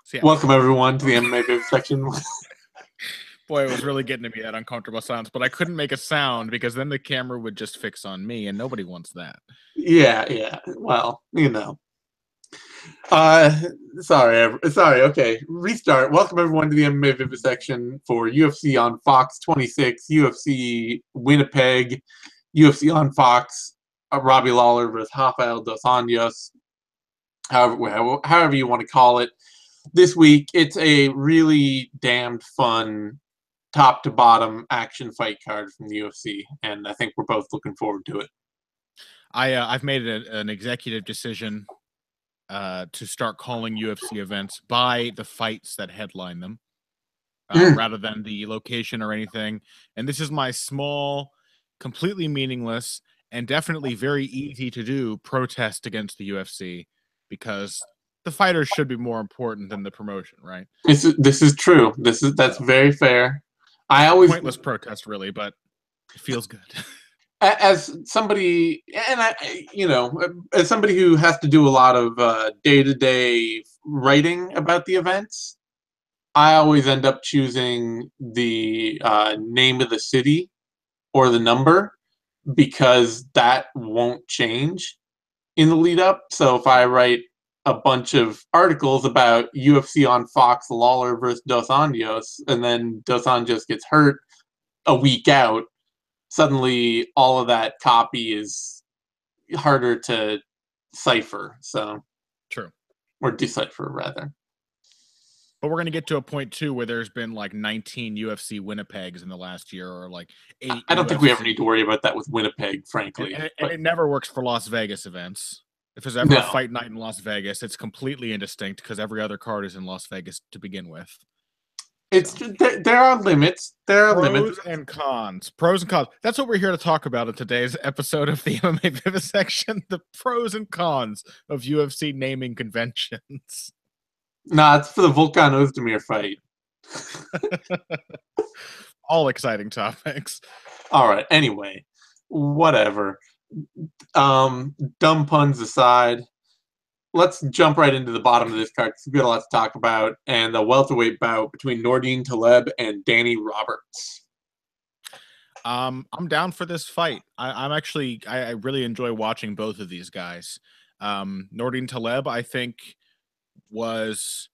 So, yeah. Welcome everyone to the MMA Vivisection. Boy, it was really getting to me, that uncomfortable silence, but I couldn't make a sound because then the camera would just fix on me, and nobody wants that. Yeah. Well, you know. Sorry. Okay, restart. Welcome everyone to the MMA Vivisection for UFC on Fox 26, UFC Winnipeg, UFC on Fox, Robbie Lawler versus Rafael dos Anjos. However you want to call it. This week, it's a really damned fun top to bottom action fight card from the UFC, and I think we're both looking forward to it. I've made an executive decision to start calling UFC events by the fights that headline them, rather than the location or anything. And this is my small, completely meaningless, and definitely very easy to do protest against the UFC, because the fighters should be more important than the promotion, right? This is true. That's very fair. I always pointless protest, really, but it feels good. As somebody, and as somebody who has to do a lot of day-to-day writing about the events, I always end up choosing the name of the city or the number, because that won't change in the lead up. So if I write a bunch of articles about UFC on Fox, Lawler versus Dos Anjos, and then Dos Anjos gets hurt a week out, suddenly all of that copy is harder to cipher. So true, or decipher rather. But we're going to get to a point too where there's been like 19 UFC Winnipegs in the last year, or like 8. I don't think we ever need to worry about that with Winnipeg, frankly. And it never works for Las Vegas events. If there's ever a fight night in Las Vegas, it's completely indistinct because every other card is in Las Vegas to begin with. There are limits. There are limits. Pros and cons. Pros and cons. That's what we're here to talk about in today's episode of the MMA Vivisection. The pros and cons of UFC naming conventions. Nah, it's for the Volkan Ozdemir fight. All exciting topics. All right. Anyway, whatever. Dumb puns aside, let's jump right into the bottom of this card because we've got a lot to talk about, and the welterweight bout between Nordine Taleb and Danny Roberts. I'm down for this fight. I really enjoy watching both of these guys. Nordine Taleb, I think, was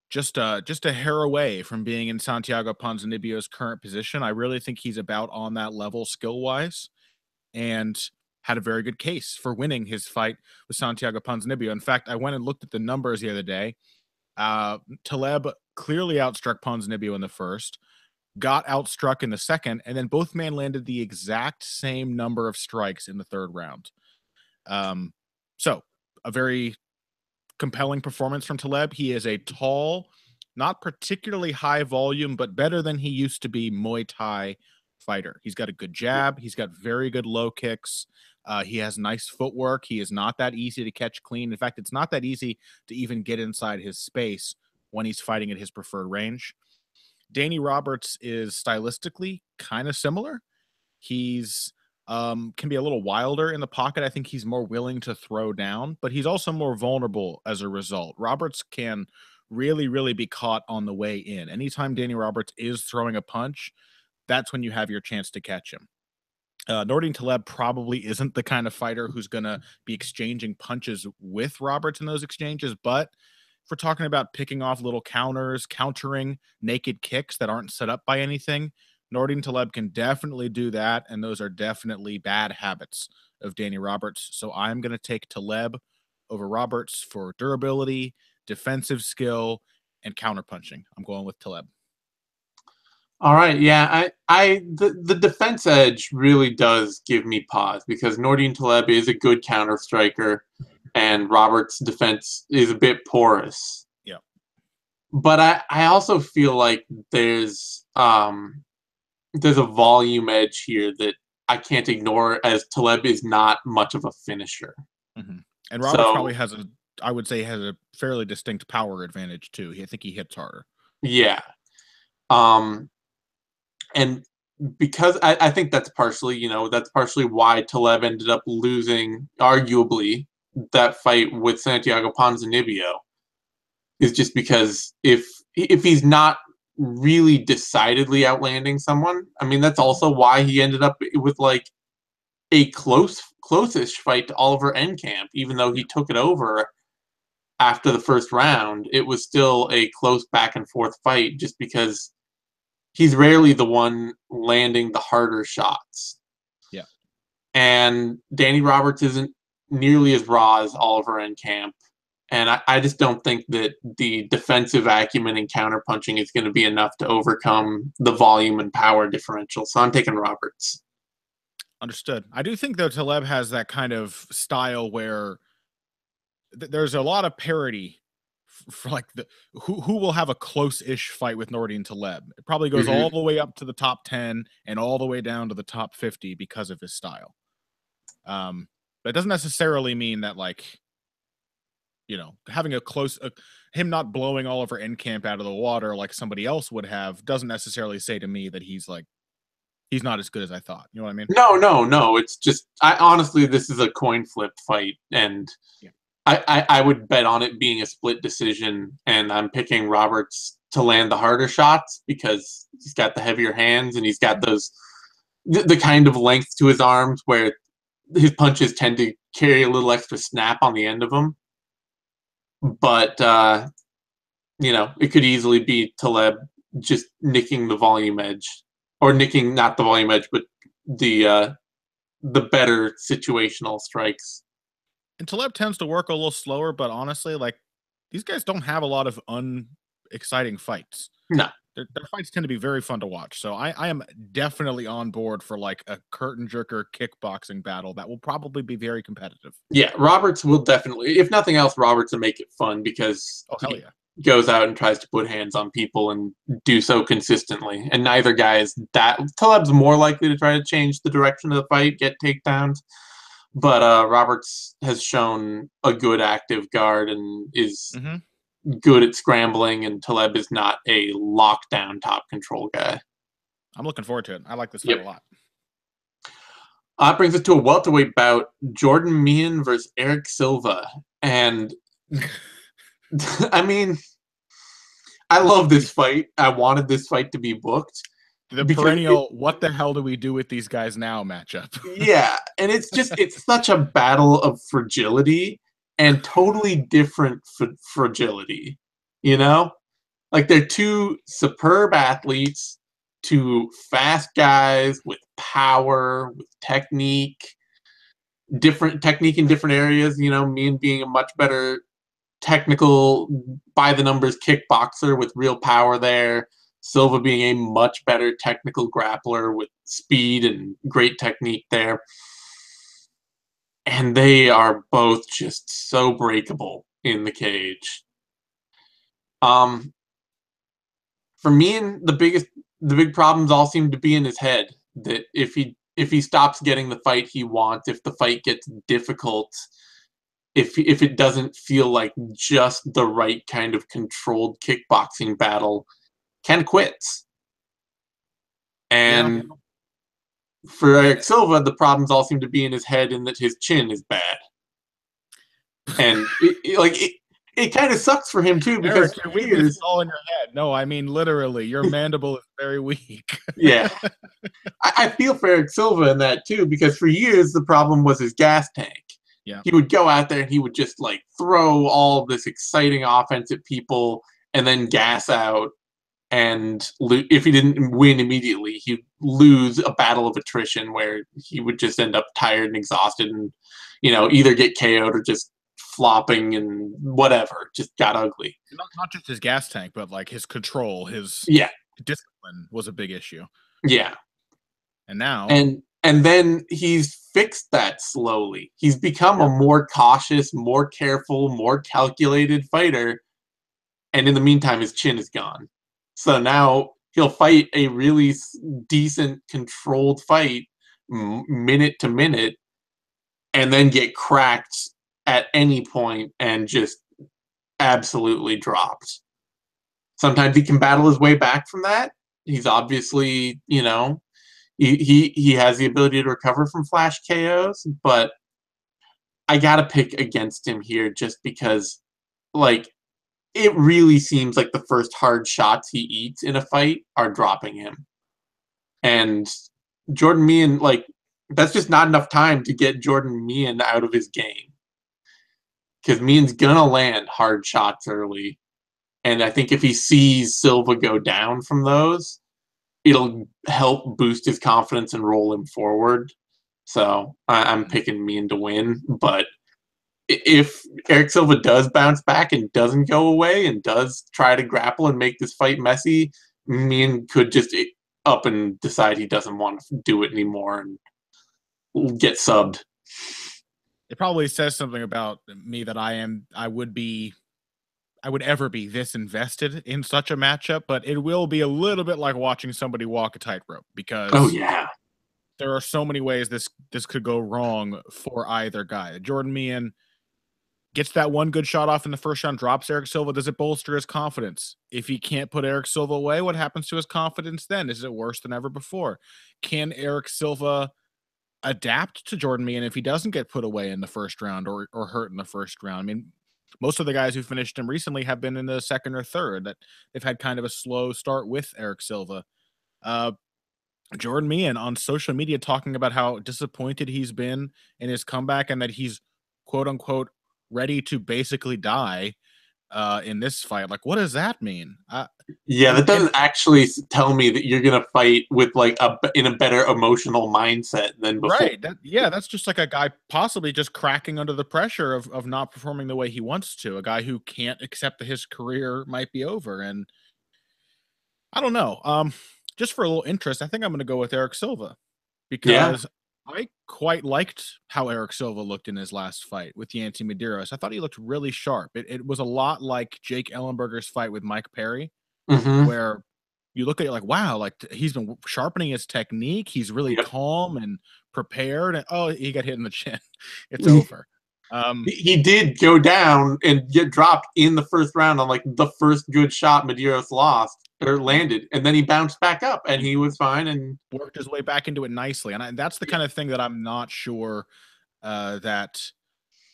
just a hair away from being in Santiago Ponzinibbio's current position. I really think he's about on that level skill-wise, and had a very good case for winning his fight with Santiago Ponzinibbio. In fact, I went and looked at the numbers the other day. Taleb clearly outstruck Ponzinibbio in the first, got outstruck in the second, and then both men landed the exact same number of strikes in the third round. So a very compelling performance from Taleb. He is a tall, not particularly high volume, but better than he used to be Muay Thai fighter. He's got a good jab. He's got very good low kicks. He has nice footwork. He is not that easy to catch clean. In fact, it's not that easy to even get inside his space when he's fighting at his preferred range. Danny Roberts is stylistically kind of similar. He's can be a little wilder in the pocket. I think he's more willing to throw down, but he's also more vulnerable as a result. Roberts can really, really be caught on the way in. Anytime Danny Roberts is throwing a punch, that's when you have your chance to catch him. Nordine Taleb probably isn't the kind of fighter who's going to be exchanging punches with Roberts in those exchanges, but if we're talking about picking off little counters, countering naked kicks that aren't set up by anything, Nordine Taleb can definitely do that, and those are definitely bad habits of Danny Roberts. So I'm going to take Taleb over Roberts for durability, defensive skill, and counterpunching. I'm going with Taleb. All right, yeah, the defense edge really does give me pause because Nordine Taleb is a good counter striker, and Roberts' defense is a bit porous. Yeah, but I also feel like there's a volume edge here that I can't ignore, as Taleb is not much of a finisher. Mm-hmm. And Roberts probably has I would say has a fairly distinct power advantage too. I think he hits harder. Yeah. And because I think that's partially why Taleb ended up losing, arguably, that fight with Santiago Ponzinibbio. is just because if he's not really decidedly outlanding someone, I mean, that's also why he ended up with like a close-ish fight to Oliver Enkamp, even though he took it over after the first round. It was still a close back and forth fight just because he's rarely the one landing the harder shots. Yeah. And Danny Roberts isn't nearly as raw as Oliver Enkamp. And I just don't think that the defensive acumen and counterpunching is going to be enough to overcome the volume and power differential. So I'm taking Roberts. Understood. I do think, though, Taleb has that kind of style where there's a lot of parity for like who will have a close-ish fight with Nordine Taleb. It probably goes all the way up to the top 10 and all the way down to the top 50 because of his style. But it doesn't necessarily mean that, like, you know, having a close, him not blowing Oliver Enkamp out of the water like somebody else would have doesn't necessarily say to me that he's not as good as I thought. You know what I mean? No. It's just, honestly, this is a coin flip fight, and yeah. I would bet on it being a split decision, and I'm picking Roberts to land the harder shots because he's got the heavier hands and he's got those the kind of length to his arms where his punches tend to carry a little extra snap on the end of them. But, you know, it could easily be Taleb just nicking the volume edge. Or nicking, not the volume edge, but the better situational strikes. And Taleb tends to work a little slower, but honestly, like, these guys don't have a lot of unexciting fights. No. Their fights tend to be very fun to watch. So I am definitely on board for like a curtain jerker kickboxing battle that will probably be very competitive. Yeah, Roberts will definitely, if nothing else, Roberts will make it fun because he goes out and tries to put hands on people and do so consistently. And neither guy is that. Taleb's more likely to try to change the direction of the fight, get takedowns. But Roberts has shown a good active guard and is good at scrambling, and Taleb is not a lockdown top control guy. I'm looking forward to it. I like this fight a lot. That brings us to a welterweight bout, Jordan Meehan versus Erik Silva. And, I mean, I love this fight. I wanted this fight to be booked. The perennial, what the hell do we do with these guys now matchup? Yeah, and it's such a battle of fragility and totally different fragility, you know? Like, they're two superb athletes, two fast guys with power, with technique, different technique in different areas, you know, Meehan being a much better technical, by-the-numbers kickboxer with real power there, Silva being a much better technical grappler with speed and great technique there. And they are both just so breakable in the cage. For Meehan, the big problems all seem to be in his head. That if he stops getting the fight he wants, if the fight gets difficult, if it doesn't feel like just the right kind of controlled kickboxing battle, Ken quits. And for Erik Silva, the problems all seem to be in his head and that his chin is bad. And it kind of sucks for him too, because Erik, your weakness is all in your head. No, I mean literally, your mandible is very weak. Yeah. I feel for Erik Silva in that too, because for years the problem was his gas tank. Yeah. He would go out there and he would just like throw all this exciting offense at people and then gas out. And if he didn't win immediately, he'd lose a battle of attrition where he would just end up tired and exhausted and, you know, either get KO'd or just flopping and whatever. Just got ugly. Not just his gas tank, but like his control, his discipline was a big issue. Yeah. And now... And then he's fixed that slowly. He's become a more cautious, more careful, more calculated fighter. And in the meantime, his chin is gone. So now he'll fight a really decent, controlled fight minute to minute and then get cracked at any point and just absolutely dropped. Sometimes he can battle his way back from that. He's obviously, you know, he has the ability to recover from flash KOs, but I gotta pick against him here just because, like, it really seems like the first hard shots he eats in a fight are dropping him. And Jordan Meehan, like, that's just not enough time to get Jordan Meehan out of his game. Because Meehan's going to land hard shots early. And I think if he sees Silva go down from those, it'll help boost his confidence and roll him forward. So I'm picking Meehan to win. But if Erik Silva does bounce back and doesn't go away and does try to grapple and make this fight messy, Meehan could just up and decide he doesn't want to do it anymore and get subbed. It probably says something about me that I would ever be this invested in such a matchup, but it will be a little bit like watching somebody walk a tightrope because there are so many ways this could go wrong for either guy. Jordan Meehan gets that one good shot off in the first round, drops Erik Silva. Does it bolster his confidence? If he can't put Erik Silva away, what happens to his confidence then? Is it worse than ever before? Can Erik Silva adapt to Jordan Meehan if he doesn't get put away in the first round or hurt in the first round? I mean, most of the guys who finished him recently have been in the second or third. That they've had kind of a slow start with Erik Silva. Jordan Meehan on social media talking about how disappointed he's been in his comeback and that he's quote unquote ready to basically die in this fight. Like, what does that mean? That doesn't actually tell me that you're gonna fight with like in a better emotional mindset than before. Right. That's just like a guy possibly just cracking under the pressure of not performing the way he wants to. A guy who can't accept that his career might be over. And I don't know. Just for a little interest, I think I'm going to go with Erik Silva because I quite liked how Erik Silva looked in his last fight with Yancy Medeiros. I thought he looked really sharp. It was a lot like Jake Ellenberger's fight with Mike Perry, where you look at it like, wow, like he's been sharpening his technique. He's really calm and prepared. And he got hit in the chin. It's over. He did go down and get dropped in the first round on like the first good shot Medeiros lost or landed, and then he bounced back up and he was fine and worked his way back into it nicely. And that's the kind of thing that I'm not sure that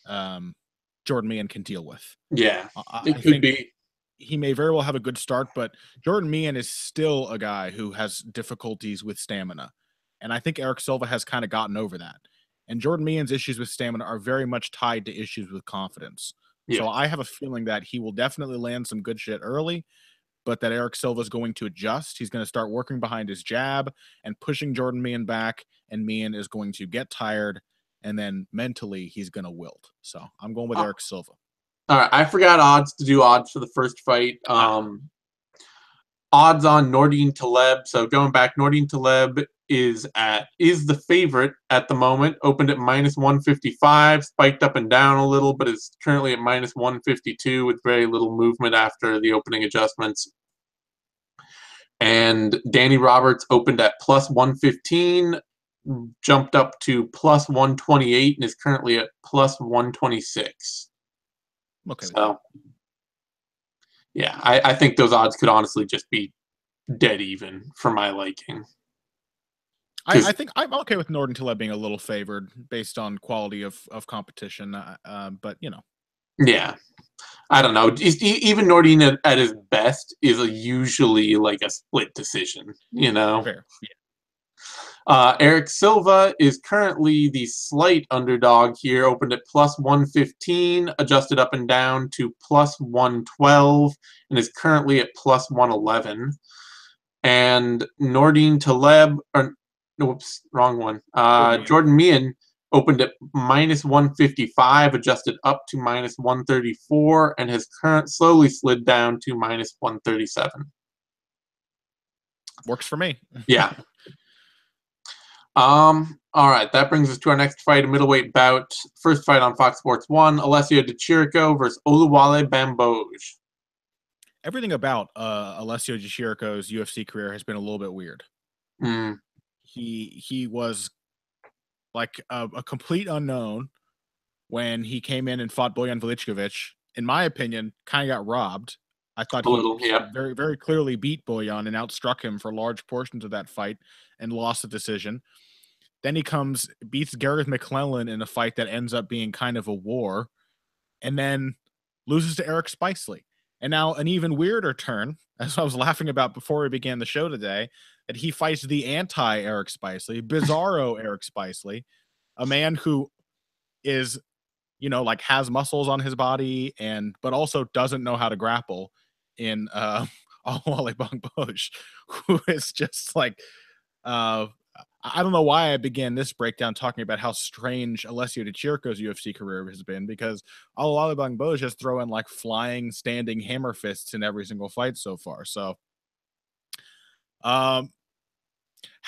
Jordan Meehan can deal with. It could be. He may very well have a good start, but Jordan Meehan is still a guy who has difficulties with stamina. And I think Erik Silva has kind of gotten over that. And Jordan Meehan's issues with stamina are very much tied to issues with confidence. So I have a feeling that he will definitely land some good shit early, but that Erik Silva is going to adjust. He's going to start working behind his jab and pushing Jordan Meehan back, and Meehan is going to get tired, and then mentally he's going to wilt. So I'm going with Erik Silva. All right, I forgot to do odds for the first fight. Odds on Nordine Taleb. So going back, Nordine Taleb is the favorite at the moment. Opened at -155, spiked up and down a little, but is currently at -152 with very little movement after the opening adjustments. And Danny Roberts opened at +115, jumped up to +128, and is currently at +126. Okay. So, I think those odds could honestly just be dead even for my liking. I think I'm okay with Nordine Taleb being a little favored based on quality of competition, but you know. Yeah, I don't know. Even Nordine at his best is usually like a split decision, you know? Fair. Yeah. Erik Silva is currently the slight underdog here, opened at +115, adjusted up and down to +112, and is currently at +111. And Nordine Taleb, whoops, wrong one. Jordan Meehan opened at -155, adjusted up to -134, and has slowly slid down to -137. Works for me. Yeah. All right, that brings us to our next fight, a middleweight bout. First fight on Fox Sports 1, Alessio Di Chirico versus Oluwale Bamboj. Everything about Alessio Di Chirico's UFC career has been a little bit weird. He was like a complete unknown when he came in and fought Bojan Veličković. In my opinion, kind of got robbed. I thought he very, very clearly beat Bojan and outstruck him for large portions of that fight and lost the decision. Then he beats Gareth McClellan in a fight that ends up being kind of a war, and then loses to Eric Spicely. And now an even weirder turn, as I was laughing about before we began the show today, that he fights the anti-Erik Spicely, bizarro Erik Spicely, a man who is, you know, like has muscles on his body but also doesn't know how to grapple in Wale Bang Boj, who is just like I don't know why I began this breakdown talking about how strange Alessio Di Chirico's UFC career has been, because Wale Bang Boj has thrown like flying standing hammer fists in every single fight so far. So how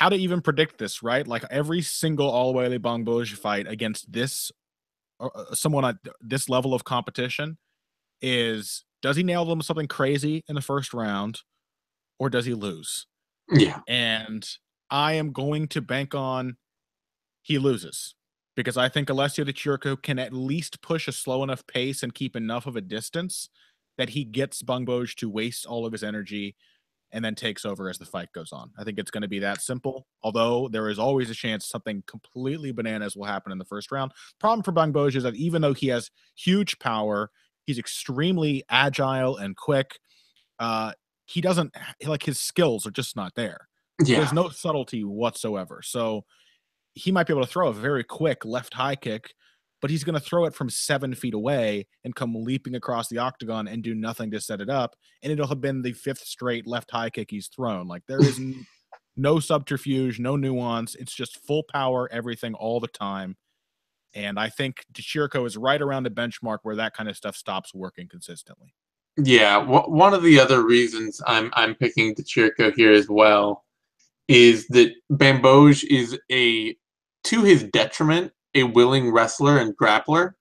to even predict this, right? Like every single Wale Bang Boj fight against this someone at this level of competition is, does he nail them something crazy in the first round or does he lose? Yeah. And I am going to bank on he loses, because I think Alessio Di Chirico can at least push a slow enough pace and keep enough of a distance that he gets Bang Boj to waste all of his energy and then takes over as the fight goes on. I think it's going to be that simple, although there is always a chance something completely bananas will happen in the first round. Problem for Bang Boj is that even though he has huge power, he's extremely agile and quick. He doesn't, like, his skills are just not there. Yeah. There's no subtlety whatsoever. So he might be able to throw a very quick left high kick, but he's going to throw it from 7 feet away and come leaping across the octagon and do nothing to set it up. And it'll have been the 5th straight left high kick he's thrown. Like, there is no subterfuge, no nuance. It's just full power, everything all the time. And I think Di Chirico is right around the benchmark where that kind of stuff stops working consistently. Yeah, one of the other reasons I'm picking Di Chirico here as well is that Bang Boj is to his detriment, a willing wrestler and grappler,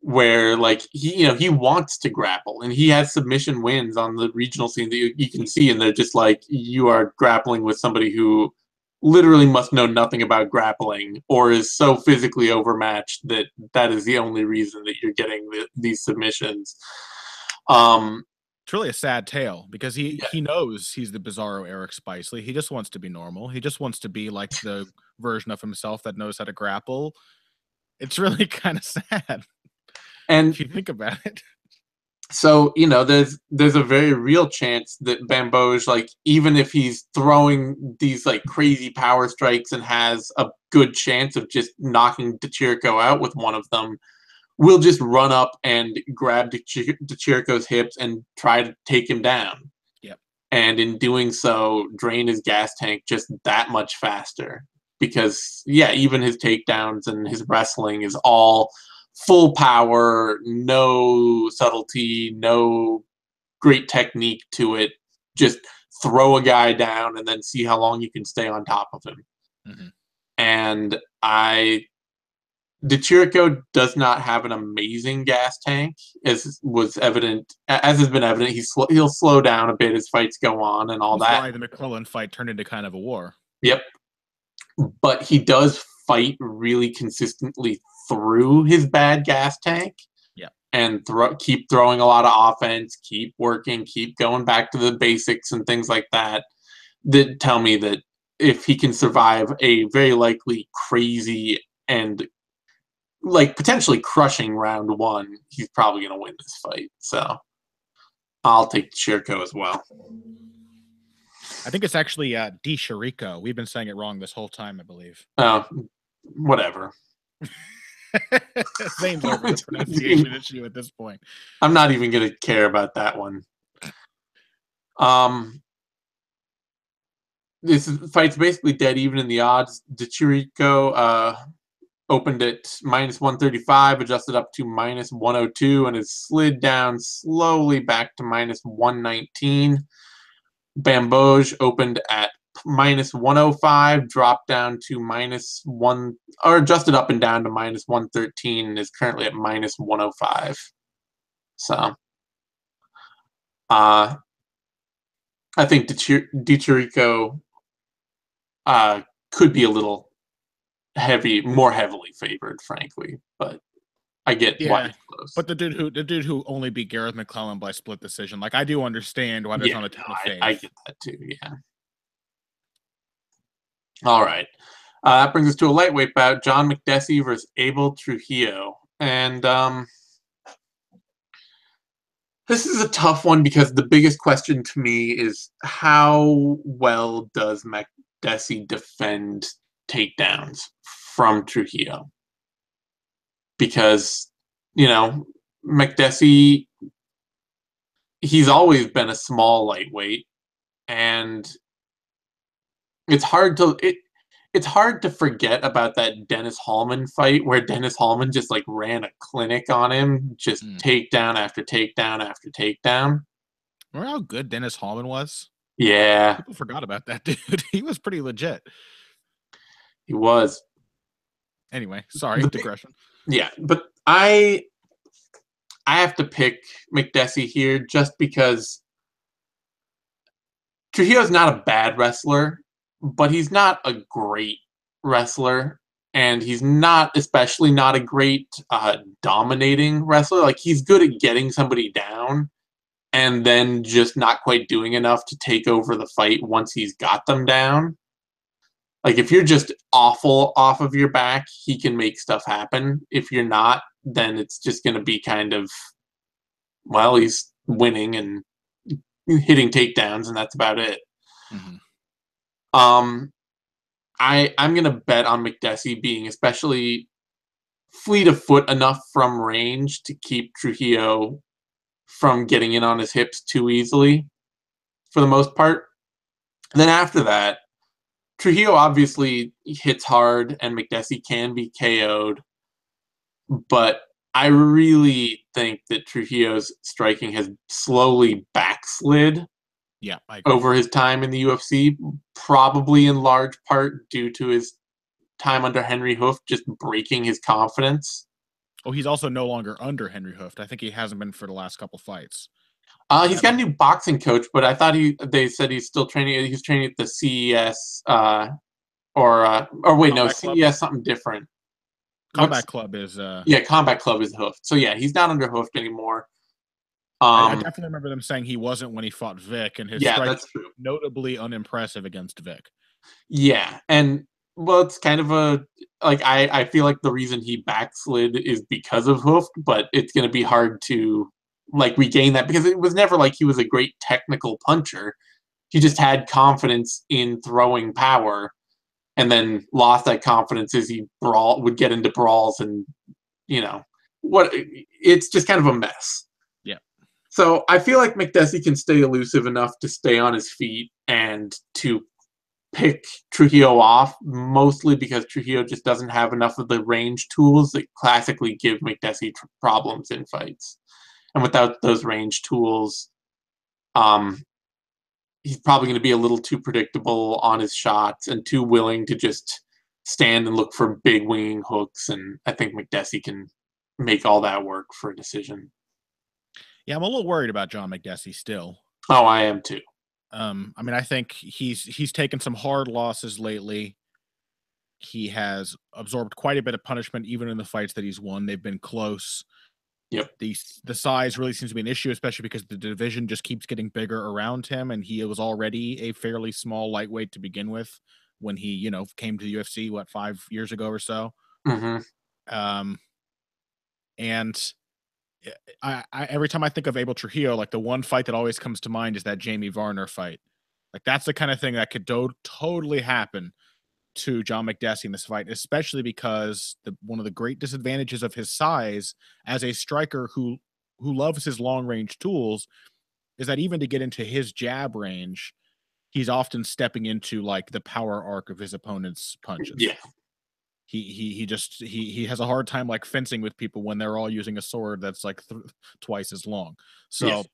where like he wants to grapple and he has submission wins on the regional scene that you can see, and they're just like, you are grappling with somebody who literally must know nothing about grappling or is so physically overmatched that is the only reason that you're getting these submissions. It's really a sad tale, because he knows he's the bizarro Erik Spicely. He just wants to be normal. He just wants to be like the version of himself that knows how to grapple. It's really kind of sad, and if you think about it. So, there's a very real chance that Bang Boj, like, even if he's throwing these like crazy power strikes and has a good chance of just knocking Di Chirico out with one of them, will just run up and grab Di Chirico's hips and try to take him down. Yep. And in doing so, drain his gas tank just that much faster. Because, even his takedowns and his wrestling is all full power, no subtlety, no great technique to it. Just throw a guy down and then see how long you can stay on top of him. Mm-hmm. And Di Chirico does not have an amazing gas tank, as has been evident. He'll slow down a bit as fights go on and all that. That's why the McClellan fight turned into kind of a war. Yep. But he does fight really consistently through his bad gas tank. Yeah. And keep throwing a lot of offense, keep working, keep going back to the basics and things like that tell me that if he can survive a very likely crazy and like potentially crushing round 1, he's probably going to win this fight. So I'll take Chirico as well. I think it's actually Di Chirico. We've been saying it wrong this whole time, I believe. Oh, whatever. Same over the pronunciation issue at this point. I'm not even going to care about that one. This fight's basically dead even in the odds. Di Chirico opened at -135, adjusted up to -102, and has slid down slowly back to -119. Bang Boj opened at -105, dropped down to -1, or adjusted up and down to -113, and is currently at -105. So, I think Di Chirico could be a little more heavily favored, frankly, but I get why it's close. But the dude who only beat Gareth McClellan by split decision, like, I do understand why there's not a ton of faith. I get that too, yeah. All right. That brings us to a lightweight bout, John Makdessi versus Abel Trujillo. And This is a tough one because the biggest question to me is how well does Makdessi defend takedowns from Trujillo? Because, Makdessi, he's always been a small lightweight, and it's hard to forget about that Dennis Hallman fight where Dennis Hallman just like ran a clinic on him, just takedown after takedown after takedown. Remember how good Dennis Hallman was? Yeah, People forgot about that dude. He was pretty legit. he was. Anyway, sorry, digression. Yeah, but I have to pick Makdessi here just because Trujillo's not a bad wrestler, but he's not a great wrestler, and he's not, especially not a great dominating wrestler. Like, he's good at getting somebody down and then just not quite doing enough to take over the fight once he's got them down. Like, if you're just awful off of your back, he can make stuff happen. If you're not, then it's just going to be kind of, well, he's winning and hitting takedowns, and that's about it. Mm-hmm. I'm going to bet on Makdessi being especially fleet of foot enough from range to keep Trujillo from getting in on his hips too easily for the most part. Then after that, Trujillo obviously hits hard and Makdessi can be KO'd, but I really think that Trujillo's striking has slowly backslid over his time in the UFC, probably in large part due to his time under Henry Hooft just breaking his confidence. Oh, he's also no longer under Henry Hooft. I think he hasn't been for the last couple fights. He's got a new boxing coach, but I thought they said he's still training. He's training at the CES, or wait, no, CES something different. Combat Club is Combat Club is Hooft. So yeah, he's not under Hooft anymore. I definitely remember them saying he wasn't when he fought Vic, and his strike that's true. Notably unimpressive against Vic. Yeah, and well, it's kind of I feel like the reason he backslid is because of Hooft, but it's going to be hard to regain that because it was never like he was a great technical puncher. He just had confidence in throwing power, and then lost that confidence as he would get into brawls, and it's just kind of a mess. Yeah. So I feel like Makdessi can stay elusive enough to stay on his feet and to pick Trujillo off, mostly because Trujillo just doesn't have enough of the range tools that classically give Makdessi problems in fights. And without those range tools, he's probably going to be a little too predictable on his shots and too willing to just stand and look for big winging hooks. And I think Makdessi can make all that work for a decision. Yeah, I'm a little worried about John Makdessi still. Oh, I am too. I mean, I think he's taken some hard losses lately. He has absorbed quite a bit of punishment, even in the fights that he's won. They've been close. Yep. The size really seems to be an issue, especially because the division just keeps getting bigger around him, and he was already a fairly small lightweight to begin with when he, came to the UFC, 5 years ago or so. Mm-hmm. And I every time I think of Abel Trujillo, the one fight that always comes to mind is that Jamie Varner fight. That's the kind of thing that could totally happen to John Makdessi in this fight, especially because one of the great disadvantages of his size as a striker who loves his long range tools is that even to get into his jab range, he's often stepping into the power arc of his opponent's punches. Yeah. He has a hard time fencing with people when they're all using a sword that's twice as long. So yes.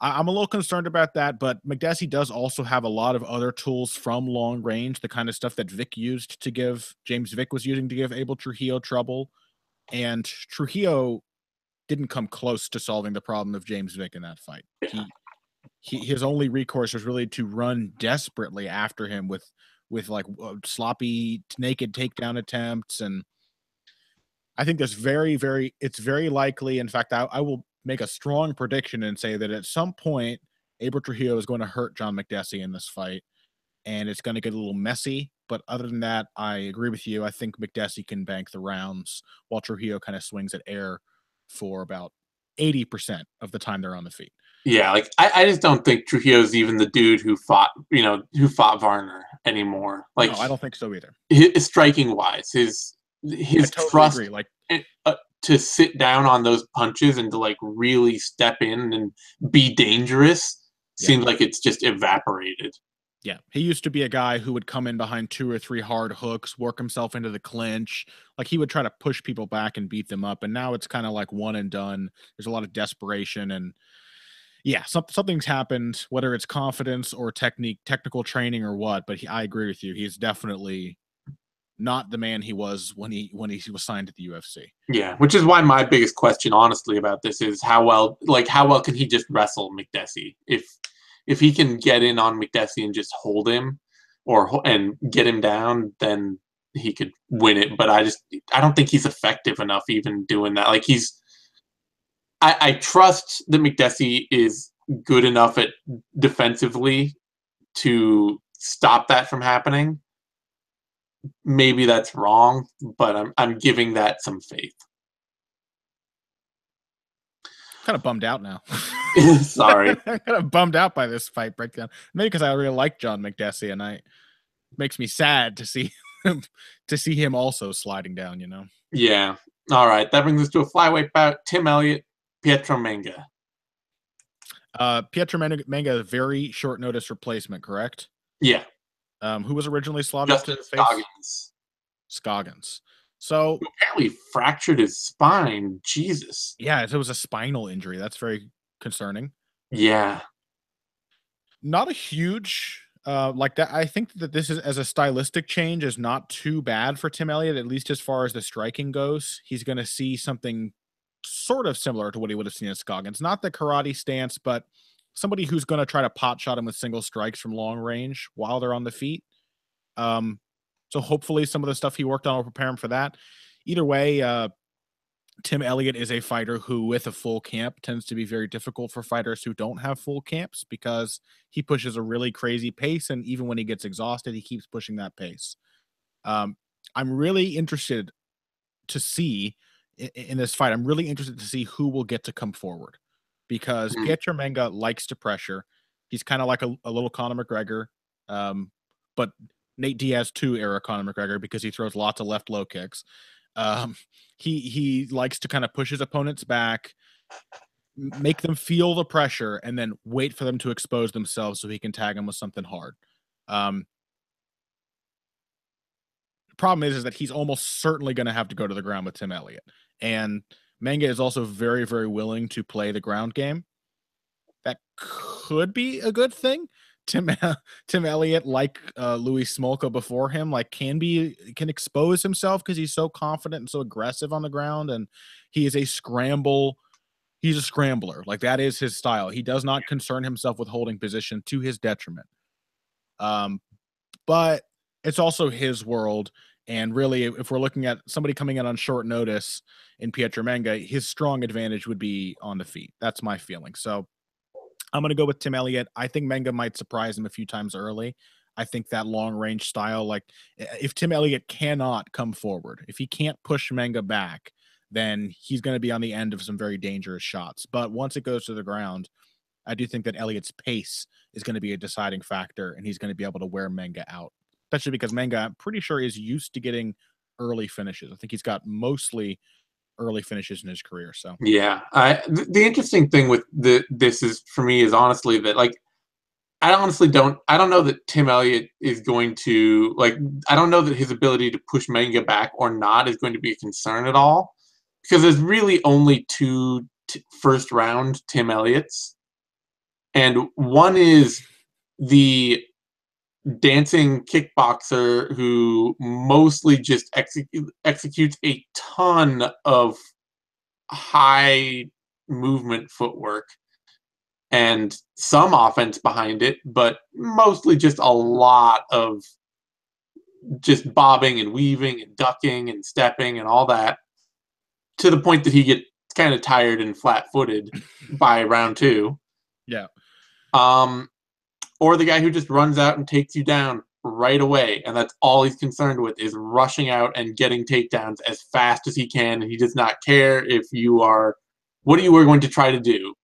I'm a little concerned about that, but Makdessi does also have a lot of other tools from long range, the kind of stuff that James Vick was using to give Abel Trujillo trouble. And Trujillo didn't come close to solving the problem of James Vick in that fight. Yeah. His only recourse was really to run desperately after him with sloppy naked takedown attempts. And I think it's very likely. In fact, I will make a strong prediction and say that at some point, Abel Trujillo is going to hurt John Makdessi in this fight, and it's going to get a little messy. But other than that, I agree with you. I think Makdessi can bank the rounds while Trujillo kind of swings at air for about 80% of the time they're on the feet. Yeah, like I just don't think Trujillo's even the dude who fought Varner anymore. Like, no, I don't think so either. His striking wise, his I totally trust agree. Like to sit down on those punches and to like really step in and be dangerous seems like it's just evaporated. Yeah, he used to be a guy who would come in behind 2 or 3 hard hooks, work himself into the clinch. Like he would try to push people back and beat them up. And now it's kind of like one and done. There's a lot of desperation and yeah, something's happened, whether it's confidence or technical training or what. But I agree with you. He's definitely not the man he was when he was signed to the UFC. Yeah, which is why my biggest question, honestly, about this is how well can he just wrestle Makdessi? If he can get in on Makdessi and just hold him and get him down, then he could win it. But I don't think he's effective enough even doing that. Like I trust that Makdessi is good enough at defensively to stop that from happening. Maybe that's wrong, but I'm giving that some faith. Kind of bummed out now. Sorry. I'm kind of bummed out by this fight breakdown. Maybe because I really like John Makdessi, and it makes me sad to see him also sliding down, you know? Yeah. All right. That brings us to a flyweight bout. Tim Elliott, Pietro Menga. Pietro Menga, a very short notice replacement, correct? Yeah. Who was originally slotted Justin Scoggins. Scoggins. So who apparently fractured his spine. Jesus. Yeah, it was a spinal injury. That's very concerning. Yeah. Not a huge like that. I think that this is as a stylistic change is not too bad for Tim Elliott, at least as far as the striking goes. He's going to see something sort of similar to what he would have seen in Scoggins. Not the karate stance, but somebody who's going to try to pot shot him with single strikes from long range while they're on the feet. So hopefully some of the stuff he worked on will prepare him for that. Either way, Tim Elliott is a fighter who, with a full camp, tends to be very difficult for fighters who don't have full camps because he pushes a really crazy pace, and even when he gets exhausted, he keeps pushing that pace. I'm really interested to see in this fight. I'm really interested to see who will get to come forward because Pietro Menga likes to pressure. He's kind of like a little Conor McGregor, but Nate Diaz 2 era Conor McGregor because he throws lots of left low kicks. He likes to kind of push his opponents back, make them feel the pressure, and then wait for them to expose themselves so he can tag them with something hard. The problem is that he's almost certainly going to have to go to the ground with Tim Elliott. And Menga is also very, very willing to play the ground game. That could be a good thing. Tim Elliott, like Louis Smolka before him, like can expose himself because he's so confident and so aggressive on the ground, and he is a scrambler. Like that is his style. He does not concern himself with holding position to his detriment. But it's also his world, and really, if we're looking at somebody coming in on short notice in Pietro Menga, his strong advantage would be on the feet. That's my feeling. So I'm going to go with Tim Elliott. I think Menga might surprise him a few times early. I think that long range style, like if Tim Elliott cannot come forward, if he can't push Menga back, then he's going to be on the end of some very dangerous shots. But once it goes to the ground, I do think that Elliott's pace is going to be a deciding factor, and he's going to be able to wear Menga out, especially because Menga, I'm pretty sure, is used to getting early finishes. I think he's got mostly early finishes in his career. So yeah, the interesting thing with this is for me is honestly that like I don't know that Tim Elliott is going to like I don't know that his ability to push Menga back or not is going to be a concern at all because there's really only two first round Tim Elliots, and one is the dancing kickboxer who mostly just executes a ton of high movement footwork and some offense behind it, but mostly just a lot of just bobbing and weaving and ducking and stepping and all that to the point that he gets kind of tired and flat-footed by round 2. Yeah. Or the guy who just runs out and takes you down right away, and that's all he's concerned with is rushing out and getting takedowns as fast as he can, and he does not care if you are what you are going to try to do?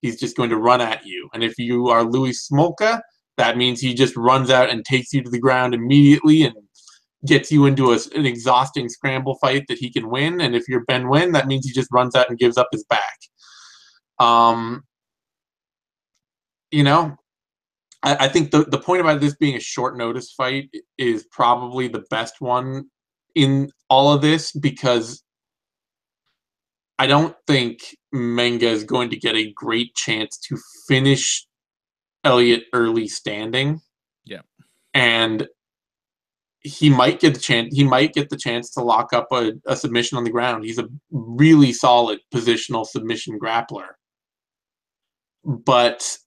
He's just going to run at you. And if you are Louis Smolka, that means he just runs out and takes you to the ground immediately and gets you into an exhausting scramble fight that he can win. And if you're Ben Nguyen, that means he just runs out and gives up his back. You know, I think the point about this being a short notice fight is probably the best one in all of this, because I don't think Menga is going to get a great chance to finish Elliott early standing. Yeah. And he might get the chance. He might get the chance to lock up a submission on the ground. He's a really solid positional submission grappler. But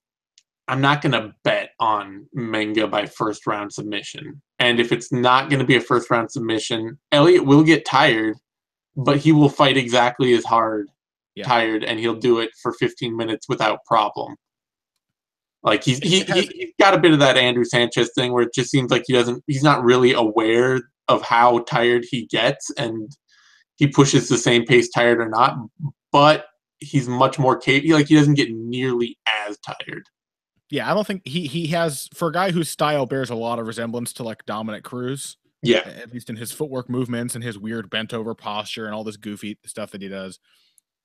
I'm not going to bet on Menga by first round submission. And if it's not going to be a first round submission, Elliott will get tired, but he will fight exactly as hard, tired, and he'll do it for 15 minutes without problem. Like he's got a bit of that Andrew Sanchez thing where it just seems like he's not really aware of how tired he gets, and he pushes the same pace, tired or not, but he's much more capable. Like, he doesn't get nearly as tired. Yeah, I don't think he has, for a guy whose style bears a lot of resemblance to like Dominic Cruz. Yeah. At least in his footwork movements and his weird bent over posture and all this goofy stuff that he does.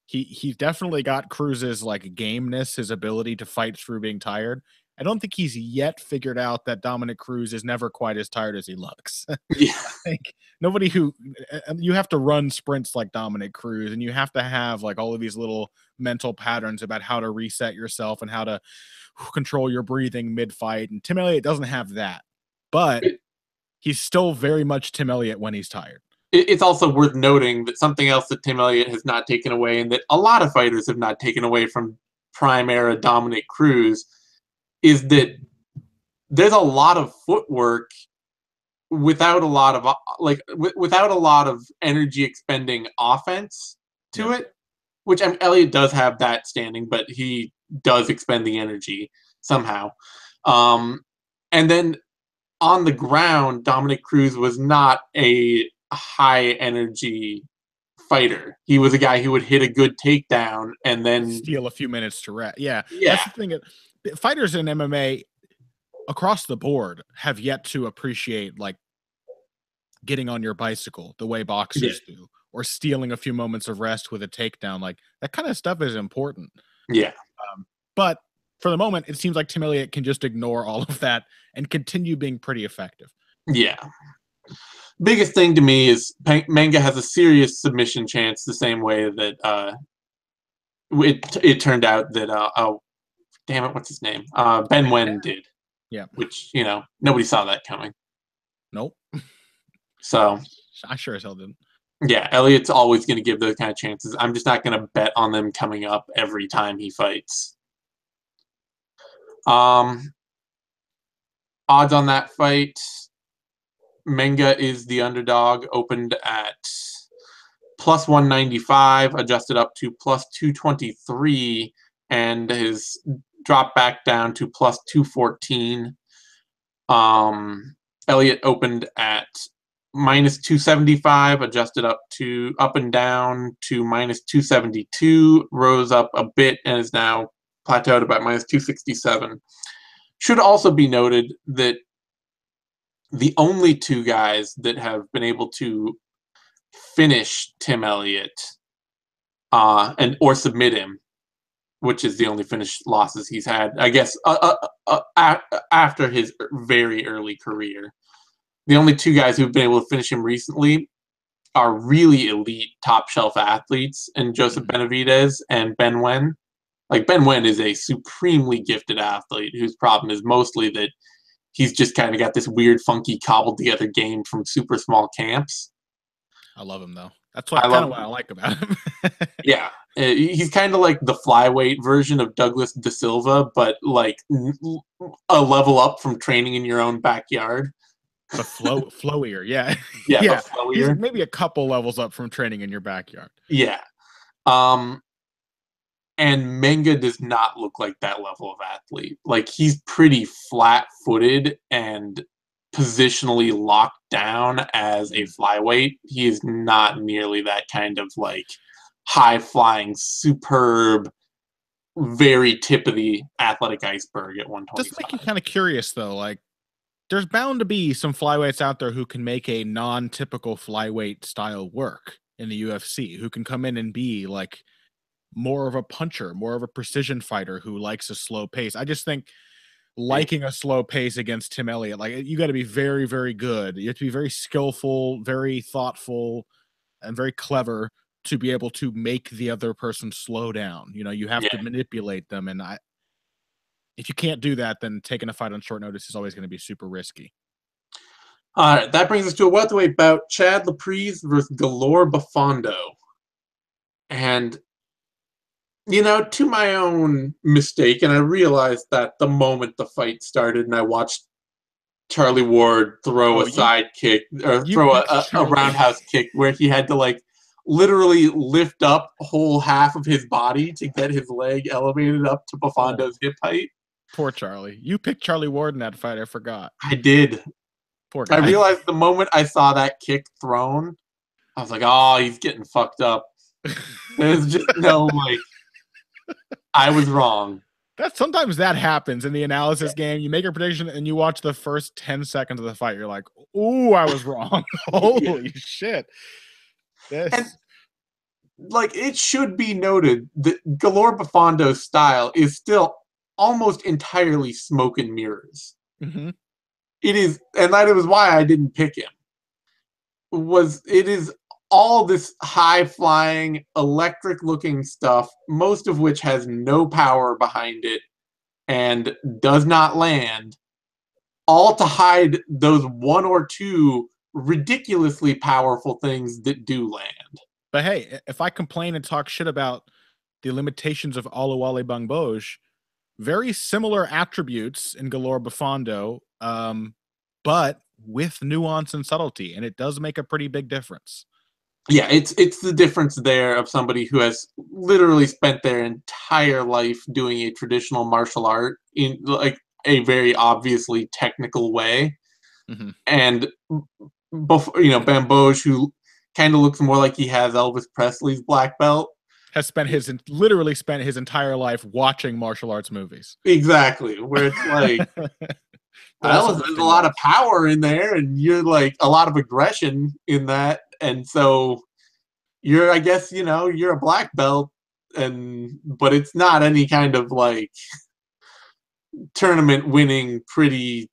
He's definitely got Cruz's like gameness, his ability to fight through being tired. I don't think he's yet figured out that Dominic Cruz is never quite as tired as he looks. Yeah. I think nobody you have to run sprints like Dominic Cruz, and you have to have like all of these little mental patterns about how to reset yourself and how to control your breathing mid-fight. And Tim Elliott doesn't have that, but he's still very much Tim Elliott when he's tired. It's also worth noting that something else that Tim Elliott has not taken away, and that a lot of fighters have not taken away from prime era Dominic Cruz, is that there's a lot of footwork without a lot of energy expending offense to it, which Elliott does have that standing, but he does expend the energy somehow. And then on the ground, Dominic Cruz was not a high energy fighter. He was a guy who would hit a good takedown and then steal a few minutes to rest. Yeah. That's the thing. Fighters in MMA across the board have yet to appreciate like getting on your bicycle the way boxers do, or stealing a few moments of rest with a takedown. Like, that kind of stuff is important. Yeah. But for the moment, it seems like Tim Elliott can just ignore all of that and continue being pretty effective. Yeah. Biggest thing to me is Menga has a serious submission chance, the same way that it turned out that damn it, what's his name? Ben Nguyen did. Yeah. Which, nobody saw that coming. Nope. So I sure as hell didn't. Yeah, Elliott's always going to give those kind of chances. I'm just not going to bet on them coming up every time he fights. Odds on that fight: Menga is the underdog, opened at plus 195, adjusted up to plus 223, and has dropped back down to plus 214. Elliott opened at minus 275, adjusted up and down to minus 272, rose up a bit and is now plateaued about minus 267. Should also be noted that the only two guys that have been able to finish Tim Elliott or submit him, which is the only finished losses he's had, I guess, after his very early career. The only two guys who've been able to finish him recently are really elite top-shelf athletes, and Joseph Benavidez and Ben Nguyen. Like, Ben Nguyen is a supremely gifted athlete whose problem is mostly that he's just kind of got this weird, funky, cobbled-together game from super small camps. I love him, though. That's kind of what I like about him. Yeah. He's kind of like the flyweight version of Douglas Da Silva, but like a level up from training in your own backyard. But flowier, yeah. Yeah. Flowier. He's maybe a couple levels up from training in your backyard. Yeah. And Menga does not look like that level of athlete. Like, he's pretty flat-footed and positionally locked down as a flyweight. He is not nearly that kind of like high-flying, superb, very tip of the athletic iceberg at 125. Just make you kind of curious, though. Like, there's bound to be some flyweights out there who can make a non-typical flyweight style work in the UFC, who can come in and be like more of a puncher, more of a precision fighter who likes a slow pace. I just think liking a slow pace against Tim Elliott, like, you got to be very, very good. You have to be very skillful, very thoughtful, and very clever to be able to make the other person slow down. You know, you have to manipulate them. And if you can't do that, then taking a fight on short notice is always going to be super risky. All right, that brings us to a welterweight bout: Chad Laprise versus Galore Bofando. And, you know, to my own mistake, and I realized that the moment the fight started and I watched Charlie Ward throw a side kick, or throw a roundhouse kick where he had to, like, literally lift up a whole half of his body to get his leg elevated up to Bofando's hip height. Poor Charlie. You picked Charlie Ward in that fight, I forgot. I did. Poor guy. I realized the moment I saw that kick thrown, I was like, oh, he's getting fucked up. There's just no, like, I was wrong. Sometimes that happens in the analysis game. You make a prediction and you watch the first 10 seconds of the fight. You're like, ooh, I was wrong. Holy shit. And, like, it should be noted that Galore Bofando's style is still almost entirely smoke and mirrors. Mm-hmm. It is, and that was why I didn't pick him. It is all this high-flying, electric-looking stuff, most of which has no power behind it and does not land, all to hide those one or two ridiculously powerful things that do land. But hey, if I complain and talk shit about the limitations of Oluwale Bangboj, very similar attributes in Galore Bofando, but with nuance and subtlety, and it does make a pretty big difference. Yeah, it's the difference there of somebody who has literally spent their entire life doing a traditional martial art in, like, a very obviously technical way, and Bangboj, who kind of looks more like he has Elvis Presley's black belt, has literally spent his entire life watching martial arts movies. Exactly, where it's like, well, there's a lot of power in there, and you're like a lot of aggression in that, and so you're, I guess, you're a black belt, but it's not any kind of, like, tournament winning pretty,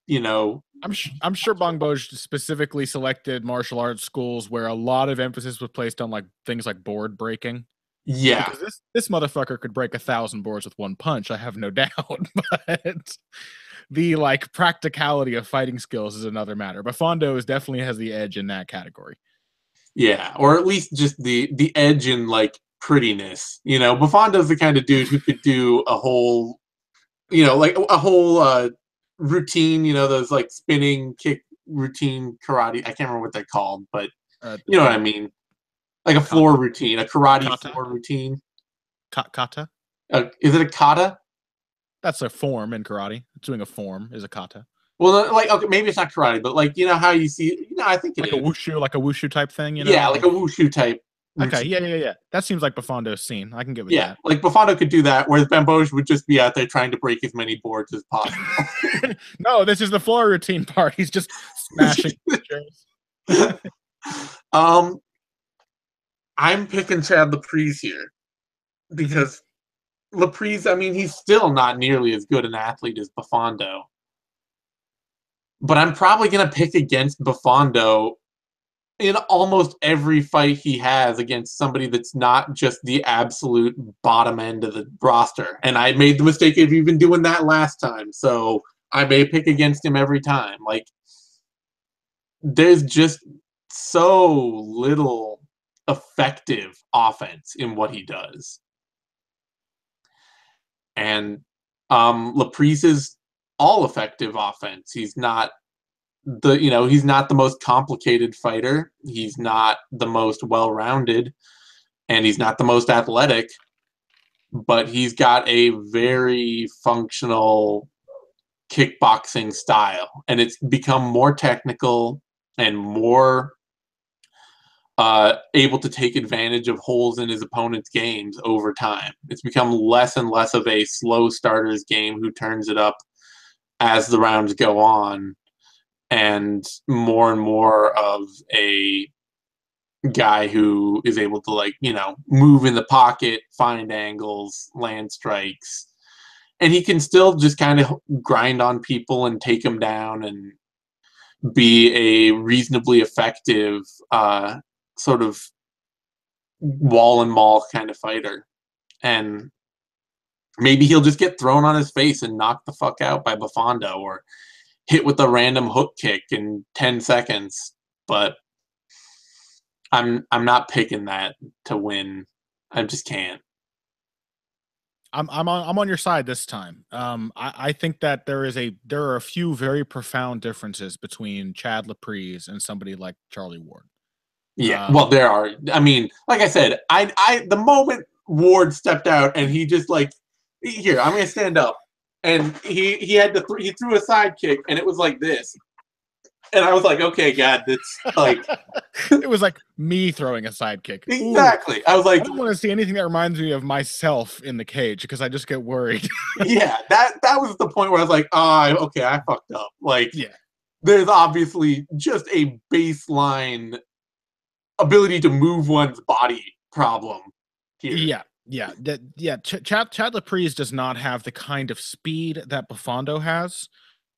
I'm sure Bangboj specifically selected martial arts schools where a lot of emphasis was placed on, like, things like board breaking. Yeah, because this motherfucker could break 1,000 boards with one punch, I have no doubt. But the, like, practicality of fighting skills is another matter. Bofando definitely has the edge in that category. Yeah, or at least just the edge in, like, prettiness. Bofando's the kind of dude who could do a whole, like a whole routine. Those, like, spinning kick routine karate. I can't remember what they're called, but you know what I mean. Like a floor routine, a karate floor routine. Kata? Is it a kata? That's a form in karate. Doing a form is a kata. Well, like, okay, maybe it's not karate, but, like, how you see, I think it is. Like a wushu type thing, Yeah, like a wushu type routine. Okay, yeah. That seems like Bofando's scene. I can get with that. Yeah, like, Bofando could do that, whereas Bangboj would just be out there trying to break as many boards as possible. No, this is the floor routine part. He's just smashing chairs. I'm picking Chad Laprise here because Laprise, I mean, he's still not nearly as good an athlete as Bofando. But I'm probably going to pick against Bofando in almost every fight he has against somebody that's not just the absolute bottom end of the roster. And I made the mistake of even doing that last time, so I may pick against him every time. Like, there's just so little effective offense in what he does. And Laprise's all effective offense. He's not he's not the most complicated fighter. He's not the most well-rounded, and he's not the most athletic, but he's got a very functional kickboxing style, and it's become more technical and more able to take advantage of holes in his opponent's games over time. It's become less and less of a slow starter's game who turns it up as the rounds go on, and more of a guy who is able to, like, move in the pocket, find angles, land strikes, and he can still just kind of grind on people and take them down and be a reasonably effective sort of wall and maul kind of fighter. And maybe he'll just get thrown on his face and knocked the fuck out by Bofando, or hit with a random hook kick in 10 seconds. But I'm not picking that to win. I just can't. I'm on your side this time. I think that there are a few very profound differences between Chad Laprise and somebody like Charlie Ward. Yeah, well, there are. I mean, like I said, I the moment Ward stepped out and he just like, here, I'm gonna stand up, and he had to he threw a side kick and it was like this, and I was like, okay, God, that's like, it was like me throwing a side kick. Exactly. Ooh, I was like, I don't want to see anything that reminds me of myself in the cage because I just get worried. Yeah, that was the point where I was like, okay, I fucked up. Like, yeah, there's obviously just a baseline ability to move one's body problem here. Chad Laprise does not have the kind of speed that Bofando has,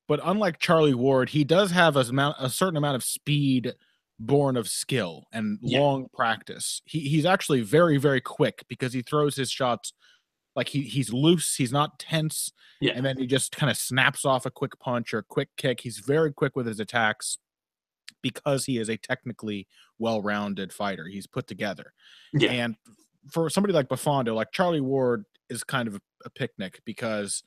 but unlike Charlie Ward, he does have a certain amount of speed born of skill and long practice. He's actually very, very quick because he throws his shots like he's loose, he's not tense, and then he just kind of snaps off a quick punch or a quick kick. He's very quick with his attacks because he is a technically well-rounded fighter. He's put together. And for somebody like Bofando, like Charlie Ward is kind of a picnic because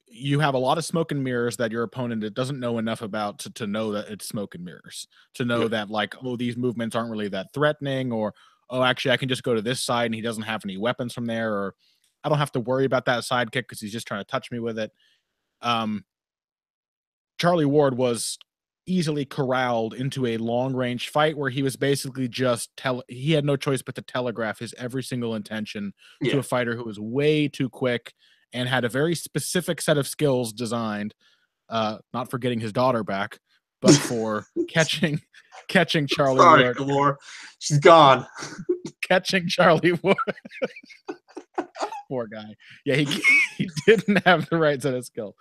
you have a lot of smoke and mirrors that your opponent doesn't know enough about to know that it's smoke and mirrors, to know that, like, oh, these movements aren't really that threatening, or, oh, actually I can just go to this side and he doesn't have any weapons from there, or I don't have to worry about that side kick because he's just trying to touch me with it. Charlie Ward was easily corralled into a long range fight where he was basically just he had no choice but to telegraph his every single intention to a fighter who was way too quick and had a very specific set of skills designed, not for getting his daughter back, but for catching Charlie Ward. Galore. She's gone. Catching Charlie Ward. Poor guy. Yeah, he didn't have the right set of skill.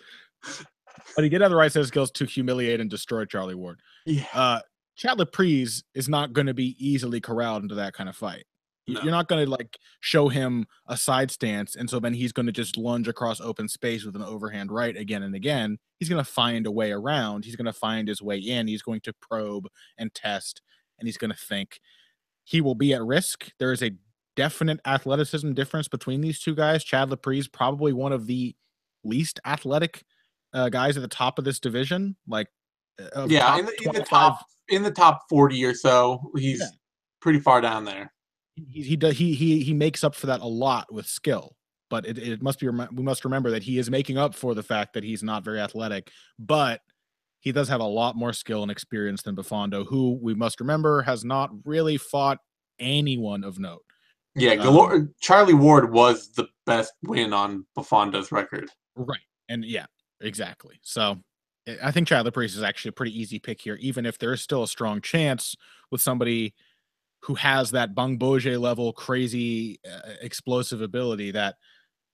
But he did have the right set of skills to humiliate and destroy Charlie Ward. Yeah. Chad Laprise is not going to be easily corralled into that kind of fight. No. You're not going to, like, show him a side stance, and so then he's going to just lunge across open space with an overhand right again and again. He's going to find a way around. He's going to find his way in. He's going to probe and test, and he's going to think. He will be at risk. There is a definite athleticism difference between these two guys. Chad Laprise, probably one of the least athletic guys at the top of this division. Like, in the top 40 or so, he's pretty far down there. He makes up for that a lot with skill, but it must be, we must remember that he is making up for the fact that he's not very athletic, but he does have a lot more skill and experience than Bofando, who we must remember has not really fought anyone of note. Yeah, Galore, Charlie Ward was the best win on Bofando's record. Right. And yeah, exactly. So I think Chad Laprise is actually a pretty easy pick here, even if there is still a strong chance with somebody who has that Bang Boje level crazy explosive ability that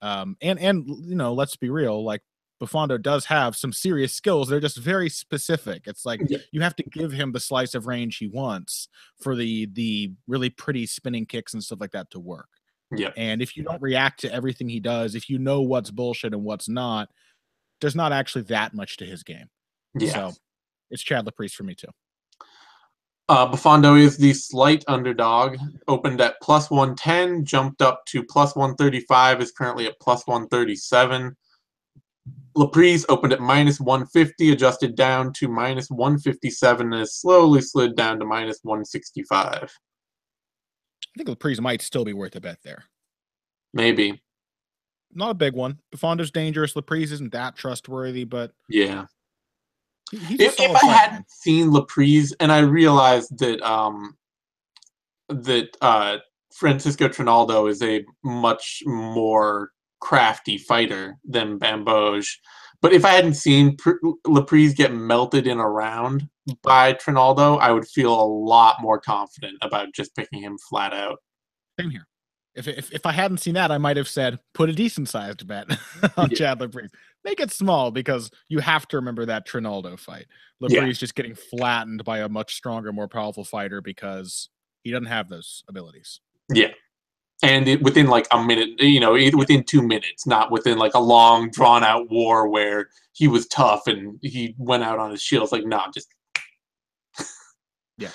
and you know, let's be real, like, Bofando does have some serious skills. They're just very specific. It's like you have to give him the slice of range he wants for the really pretty spinning kicks and stuff like that to work. Yeah. And if you don't react to everything he does, if you know what's bullshit and what's not, there's not actually that much to his game. Yeah. So it's Chad Laprise for me too. Bofando is the slight underdog. Opened at plus 110, jumped up to plus 135, is currently at plus 137. Laprise opened at minus 150, adjusted down to minus 157, and has slowly slid down to minus 165. I think Laprise might still be worth a bet there. Maybe. Not a big one. Bufondo's dangerous. Laprise isn't that trustworthy, but yeah. If I hadn't seen Laprise, and I realized that that Francisco Trinaldo is a much more crafty fighter than Bamboj. But if I hadn't seen Laprise get melted in a round by Trinaldo, I would feel a lot more confident about just picking him flat out. Same here. If I hadn't seen that, I might have said put a decent sized bet on Chad Laprise. Make it small because you have to remember that Trinaldo fight. Laprise just getting flattened by a much stronger, more powerful fighter because he doesn't have those abilities. Yeah. And within like a minute, within 2 minutes, not within like a long, drawn out war where he was tough and he went out on his shield. It's like, nah, just. Yeah.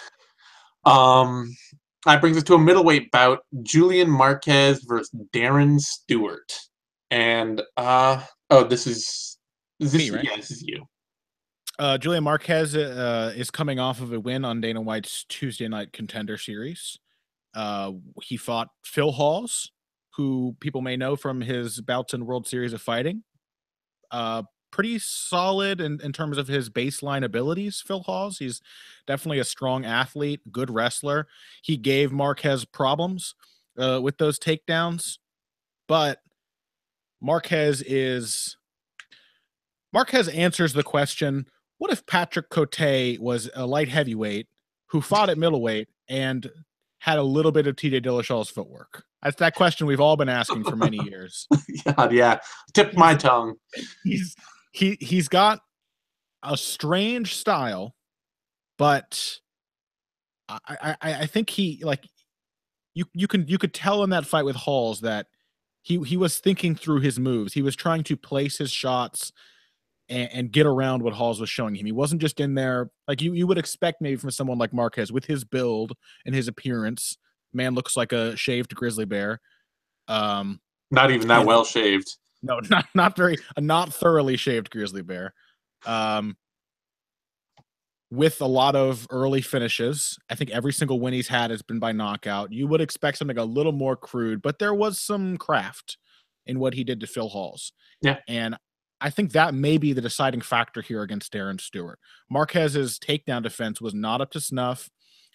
That brings us to a middleweight bout: Julian Marquez versus Darren Stewart. And this is me, right? Yeah, this is you. Julian Marquez is coming off of a win on Dana White's Tuesday Night Contender Series. He fought Phil Hawes, who people may know from his bouts in World Series of Fighting. Pretty solid in terms of his baseline abilities, Phil Hawes. He's definitely a strong athlete, good wrestler. He gave Marquez problems with those takedowns, but Marquez answers the question, what if Patrick Cote was a light heavyweight who fought at middleweight and had a little bit of TJ Dillashaw's footwork? That's that question we've all been asking for many years. Yeah. Tip my tongue. He's got a strange style, but I think he, like, you could tell in that fight with Halls that he was thinking through his moves. He was trying to place his shots and get around what Halls was showing him. He wasn't just in there like you would expect maybe from someone like Marquez with his build and his appearance. Man looks like a shaved grizzly bear. Not even that well shaved. No, not thoroughly shaved grizzly bear. With a lot of early finishes. I think every single win he's had has been by knockout. You would expect something a little more crude, but there was some craft in what he did to Phil Halls. Yeah. And I think that may be the deciding factor here against Darren Stewart. Marquez's takedown defense was not up to snuff,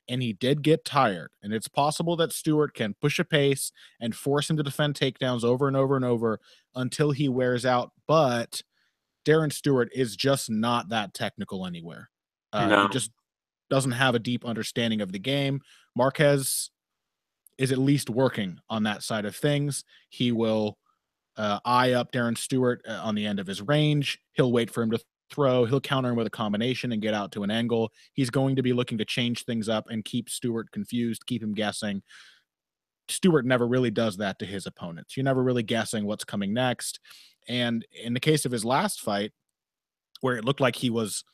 and he did get tired. And it's possible that Stewart can push a pace and force him to defend takedowns over and over and over until he wears out. But Darren Stewart is just not that technical anywhere. No. He just doesn't have a deep understanding of the game. Marquez is at least working on that side of things. He will eye up Darren Stewart on the end of his range. He'll wait for him to throw. He'll counter him with a combination and get out to an angle. He's going to be looking to change things up and keep Stewart confused, keep him guessing. Stewart never really does that to his opponents. You're never really guessing what's coming next. And in the case of his last fight, where it looked like he was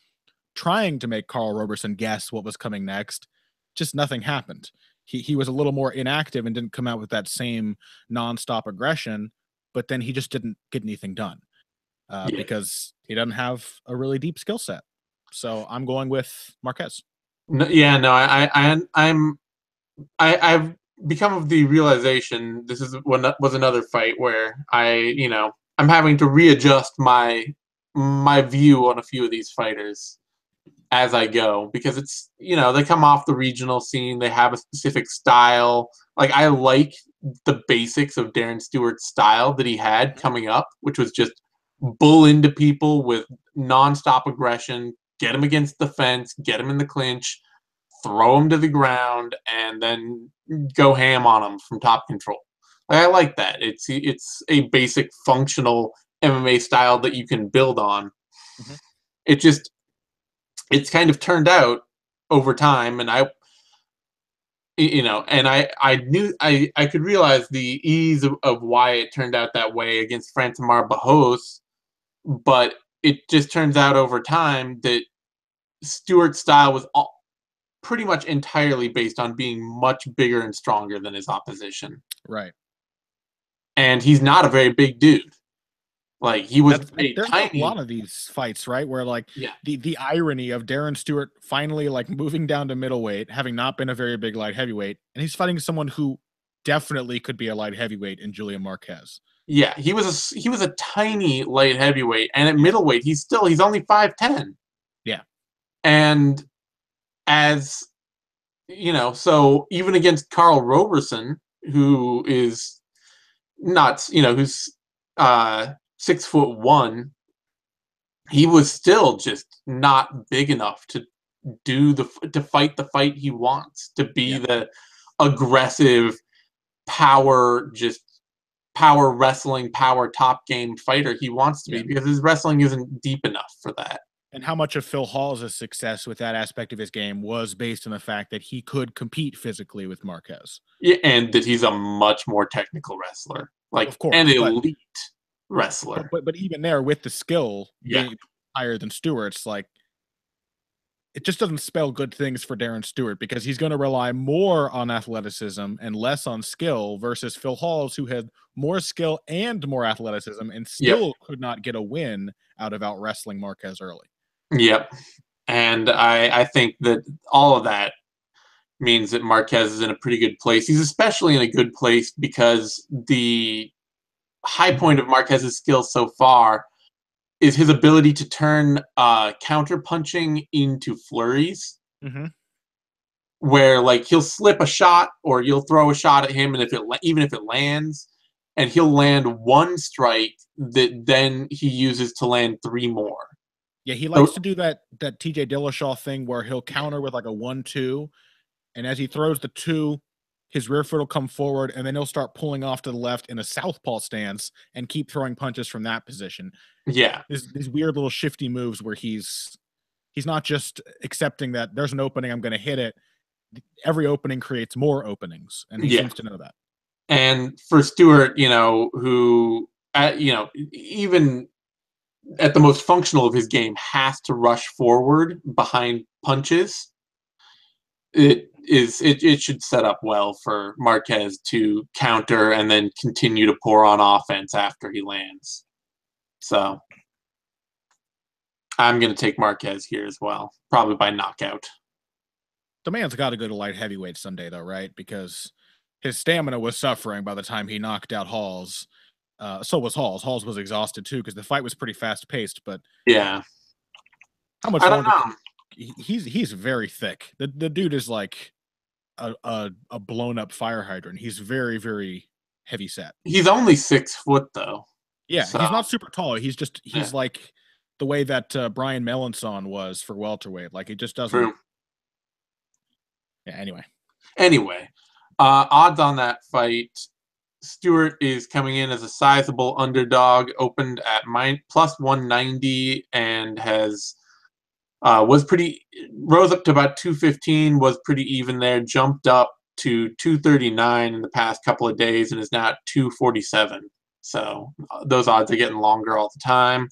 trying to make Carl Roberson guess what was coming next, just nothing happened. He was a little more inactive and didn't come out with that same nonstop aggression, but then he just didn't get anything done because he doesn't have a really deep skill set. So I'm going with Marquez. I've become of the realization this was another fight where I'm having to readjust my view on a few of these fighters as I go, because it's, they come off the regional scene, they have a specific style. Like, I like the basics of Darren Stewart's style that he had coming up, which was just bull into people with nonstop aggression, get him against the fence, get him in the clinch, throw him to the ground, and then go ham on him from top control. Like, I like that. It's a basic functional MMA style that you can build on. Mm-hmm. It's kind of turned out over time, and I knew I could realize the ease of why it turned out that way against Frantimar Bajos, but it just turns out over time that Stewart's style was pretty much entirely based on being much bigger and stronger than his opposition. Right. And he's not a very big dude. Like, he was there's a lot of these fights, right, where the irony of Darren Stewart finally moving down to middleweight, having not been a very big light heavyweight, and he's fighting someone who definitely could be a light heavyweight in Julian Marquez. Yeah, he was a tiny light heavyweight, and at middleweight he's only 5'10". Yeah. And as So even against Carl Roberson, who is not, who's 6'1", he was still just not big enough to fight the fight he wants, to be the aggressive power wrestling, power top game fighter he wants to be, because his wrestling isn't deep enough for that. And how much of Phil Hall's success with that aspect of his game was based on the fact that he could compete physically with Marquez. Yeah, and that he's a much more technical wrestler, like of course, an elite wrestler. But even there, with the skill being higher than Stewart's, like, it just doesn't spell good things for Darren Stewart, because he's going to rely more on athleticism and less on skill, versus Phil Hall's, who had more skill and more athleticism and still could not get a win out of out wrestling Marquez early. Yep. And I think that all of that means that Marquez is in a pretty good place. He's especially in a good place because the high point of Marquez's skill so far is his ability to turn counter punching into flurries, where like he'll slip a shot or you'll throw a shot at him, and even if it lands, and he'll land one strike that then he uses to land 3 more. Yeah, he likes to do that TJ Dillashaw thing where he'll counter with like a 1-2, and as he throws the 2, his rear foot will come forward, and then he'll start pulling off to the left in a southpaw stance and keep throwing punches from that position. Yeah. These weird little shifty moves where he's not just accepting that there's an opening, I'm going to hit it. Every opening creates more openings, and he seems to know that. And for Stewart, who, even at the most functional of his game, has to rush forward behind punches, it should set up well for Marquez to counter and then continue to pour on offense after he lands. So I'm going to take Marquez here as well, probably by knockout. The man's got to go to light heavyweight someday, though, right? Because his stamina was suffering by the time he knocked out Hall's. So was Hall's. Hall's was exhausted too, because the fight was pretty fast paced. But yeah, how much longer? He's very thick. The dude is like a blown up fire hydrant. He's very, very heavy set. He's only 6 foot though. Yeah, so he's not super tall. He's like the way that Brian Melanson was for welterweight. Like, it just doesn't. True. Yeah. Anyway, odds on that fight: Stewart is coming in as a sizable underdog, opened at plus 190, and has rose up to about 215, was pretty even there, jumped up to 239 in the past couple of days, and is now at 247. So those odds are getting longer all the time.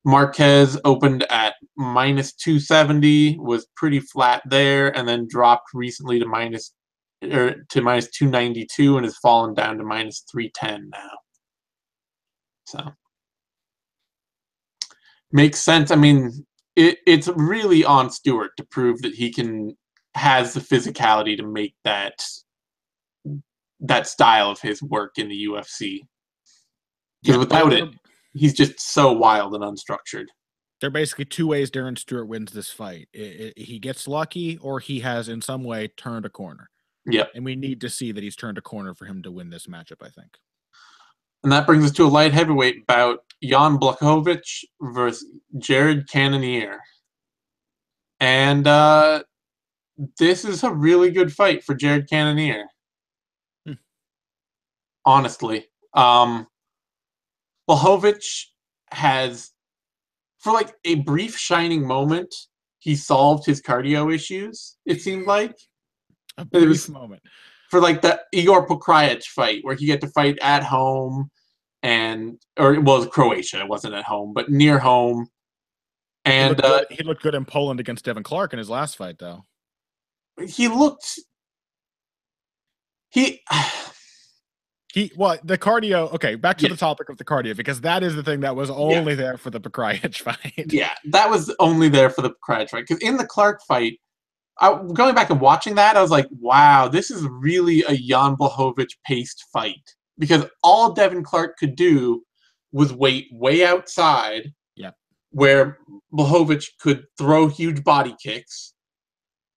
Marquez opened at minus 270, was pretty flat there, and then dropped recently to minus 292, and has fallen down to minus 310 now. So makes sense. I mean, it's really on Stewart to prove that he has the physicality to make that style of his work in the UFC. Because without it, he's just so wild and unstructured. There are basically 2 ways Darren Stewart wins this fight. He gets lucky, or he has in some way turned a corner. Yep. And we need to see that he's turned a corner for him to win this matchup, I think. And that brings us to a light heavyweight bout: Jan Blachowicz versus Jared Cannonier. And this is a really good fight for Jared Cannonier. Honestly. Blachowicz has, for like a brief shining moment, he solved his cardio issues, it seemed like. A brief moment. For like the Igor Pokrajic fight, where he got to fight at home, it was Croatia, it wasn't at home, but near home. And he looked good in Poland against Devin Clark in his last fight, though. The cardio. Okay, back to the topic of the cardio, because that is the thing that was only there for the Pokrajic fight. Yeah, that was only there for the Pokrajic fight. Because in the Clark fight, going back and watching that, I was like, wow, this is really a Jan Blachowicz paced fight. Because all Devin Clark could do was wait way outside, where Blachowicz could throw huge body kicks,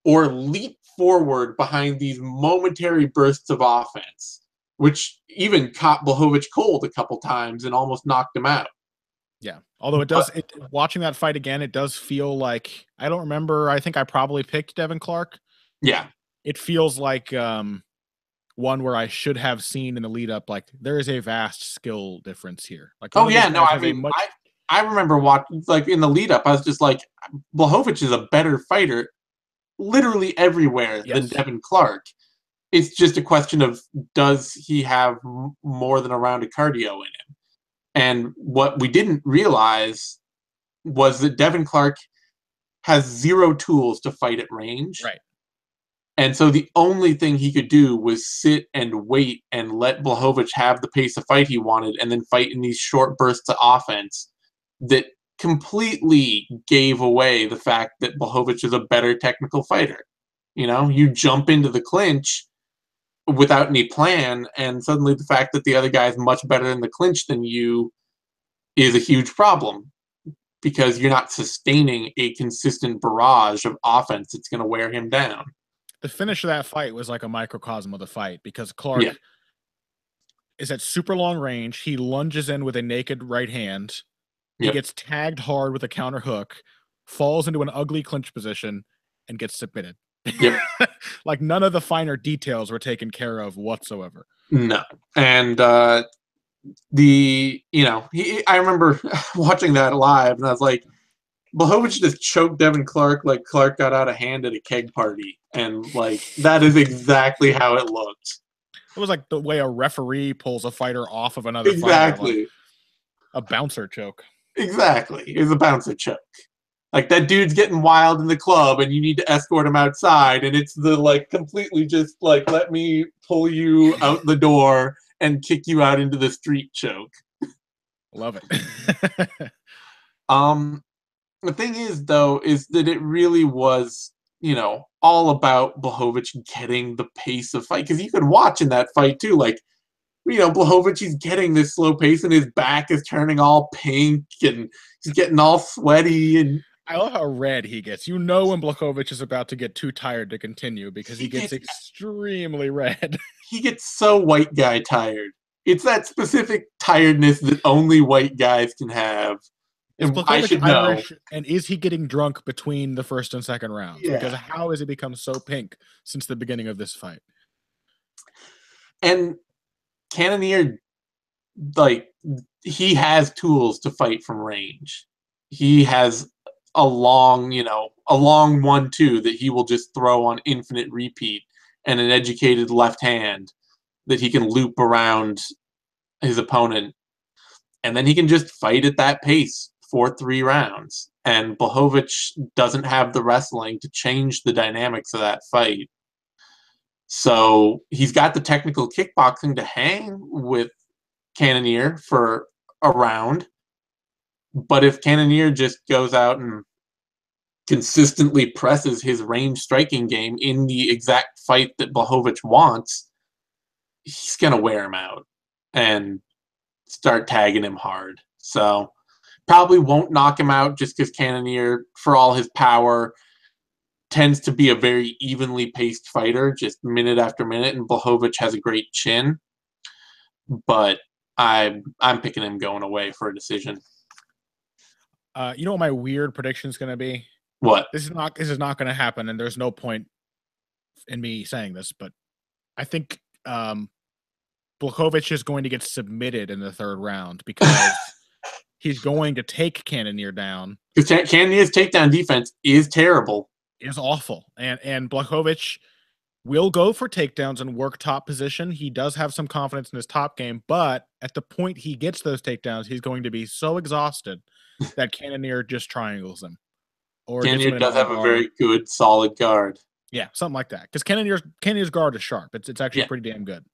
or leap forward behind these momentary bursts of offense, which even caught Blachowicz cold a couple times and almost knocked him out. Yeah. Although watching that fight again, it does feel like, I don't remember. I think I probably picked Devin Clark. Yeah. It feels like one where I should have seen in the lead up, like there is a vast skill difference here. Like, oh yeah, no, I mean, I remember watching, like in the lead up, I was just like, Blachowicz is a better fighter literally everywhere than Devin Clark. It's just a question of, does he have more than a round of cardio in him? And what we didn't realize was that Devin Clark has 0 tools to fight at range. Right. And so the only thing he could do was sit and wait and let Blachowicz have the pace of fight he wanted, and then fight in these short bursts of offense that completely gave away the fact that Blachowicz is a better technical fighter. You know, you jump into the clinch without any plan, and suddenly the fact that the other guy is much better in the clinch than you is a huge problem, because you're not sustaining a consistent barrage of offense that's going to wear him down. The finish of that fight was like a microcosm of the fight, because Clark is at super long range. He lunges in with a naked right hand. He gets tagged hard with a counter hook, falls into an ugly clinch position, and gets submitted. Yep. Like none of the finer details were taken care of whatsoever. No. And I remember watching that live, and I was like, Blachowicz just choked Devin Clark like Clark got out of hand at a keg party. And like, that is exactly how it looked. It was like the way a referee pulls a fighter off of another fighter. Like a bouncer choke. Exactly. It was a bouncer choke. Like, that dude's getting wild in the club, and you need to escort him outside, and it's the, like, completely just, like, let me pull you out the door and kick you out into the street choke. Love it. The thing is, though, is that it really was, all about Blachowicz getting the pace of fight. Because you could watch in that fight, too, like, Blachowicz, he's getting this slow pace, and his back is turning all pink, and he's getting all sweaty, and I love how red he gets. When Blachowicz is about to get too tired to continue, because he gets extremely red. He gets so white guy tired. It's that specific tiredness that only white guys can have. And I should know. Irish, and is he getting drunk between the first and second rounds? Yeah. Because how has it become so pink since the beginning of this fight? And Cannonier, like, he has tools to fight from range. He has a long 1-2 that he will just throw on infinite repeat, and an educated left hand that he can loop around his opponent. And then he can just fight at that pace for 3 rounds. And Blachowicz doesn't have the wrestling to change the dynamics of that fight. So he's got the technical kickboxing to hang with Cannonier for a round. But if Cannonier just goes out and consistently presses his range striking game in the exact fight that Blachowicz wants, he's going to wear him out and start tagging him hard. So probably won't knock him out, just because Cannonier, for all his power, tends to be a very evenly paced fighter, just minute after minute, and Blachowicz has a great chin. But I'm picking him going away for a decision. You know what my weird prediction is going to be? What? This is not going to happen, and there's no point in me saying this, but I think Blachowicz is going to get submitted in the 3rd round, because he's going to take Cannonier down. Because Cannonier's takedown defense is terrible. Is awful. And Blachowicz will go for takedowns and work top position. He does have some confidence in his top game, but at the point he gets those takedowns, he's going to be so exhausted that Cannonier just triangles him. Or Cannonier does have a very good, solid guard. Yeah, something like that. Because Cannonier's guard is sharp. It's actually pretty damn good.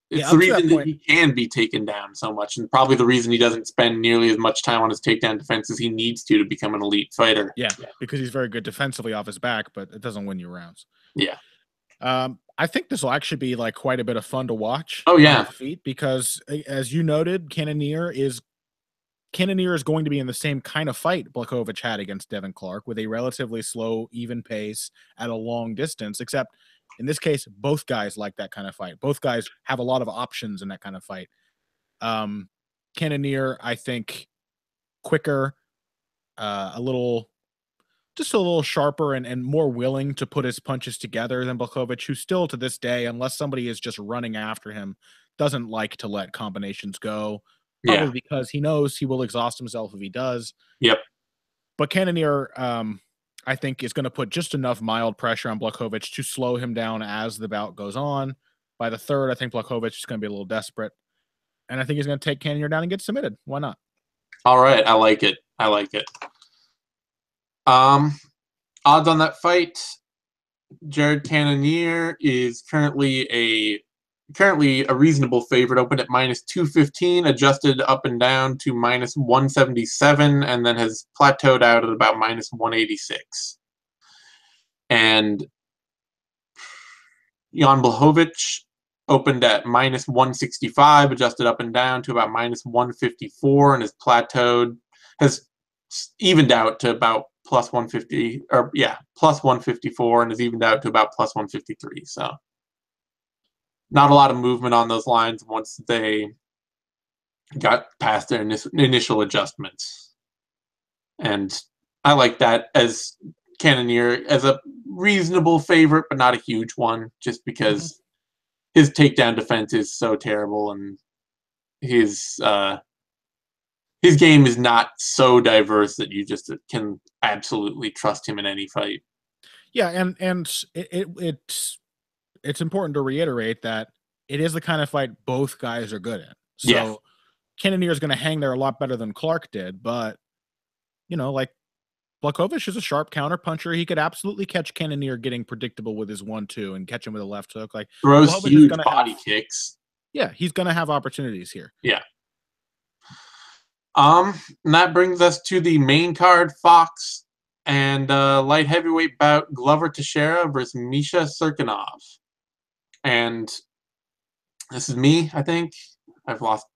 It's the reason that he can be taken down so much, and probably the reason he doesn't spend nearly as much time on his takedown defense as he needs to become an elite fighter. Yeah, because he's very good defensively off his back, but it doesn't win you rounds. Yeah. I think this will actually be like quite a bit of fun to watch. Oh, yeah. Feet, because as you noted, Cannonier is Cannonier is going to be in the same kind of fight Blachowicz had against Devin Clark, with a relatively slow, even pace at a long distance, except in this case, both guys like that kind of fight. Both guys have a lot of options in that kind of fight. Cannonier, I think, quicker, a little sharper and more willing to put his punches together than Blachowicz, who still to this day, unless somebody is just running after him, doesn't like to let combinations go. Probably because he knows he will exhaust himself if he does. Yep. But Cannonier, I think, is going to put just enough mild pressure on Blachowicz to slow him down as the bout goes on. By the third, I think Blachowicz is going to be a little desperate. And I think he's going to take Cannonier down and get submitted. Why not? All right. I like it. I like it. Odds on that fight. Jared Cannonier is currently a reasonable favorite, opened at -215, adjusted up and down to -177, and then has plateaued out at about -186. And Jan Blachowicz opened at -165, adjusted up and down to about -154, and has evened out to about +150, or +154, and has evened out to about +153. So not a lot of movement on those lines once they got past their initial adjustments. And I like that as Cannonier as a reasonable favorite, but not a huge one, just because his takedown defense is so terrible, and his game is not so diverse that you just can absolutely trust him in any fight. Yeah, and it's important to reiterate that it is the kind of fight both guys are good at. So Cannonier is going to hang there a lot better than Clark did, but like Blachowicz is a sharp counter puncher. He could absolutely catch Cannonier getting predictable with his 1-2 and catch him with a left hook. Like throws huge body kicks. Yeah, he's going to have opportunities here. Yeah. And that brings us to the main card, Fox and light heavyweight bout, Glover Teixeira versus Misha Cirkunov. And this is me, I think. I've lost.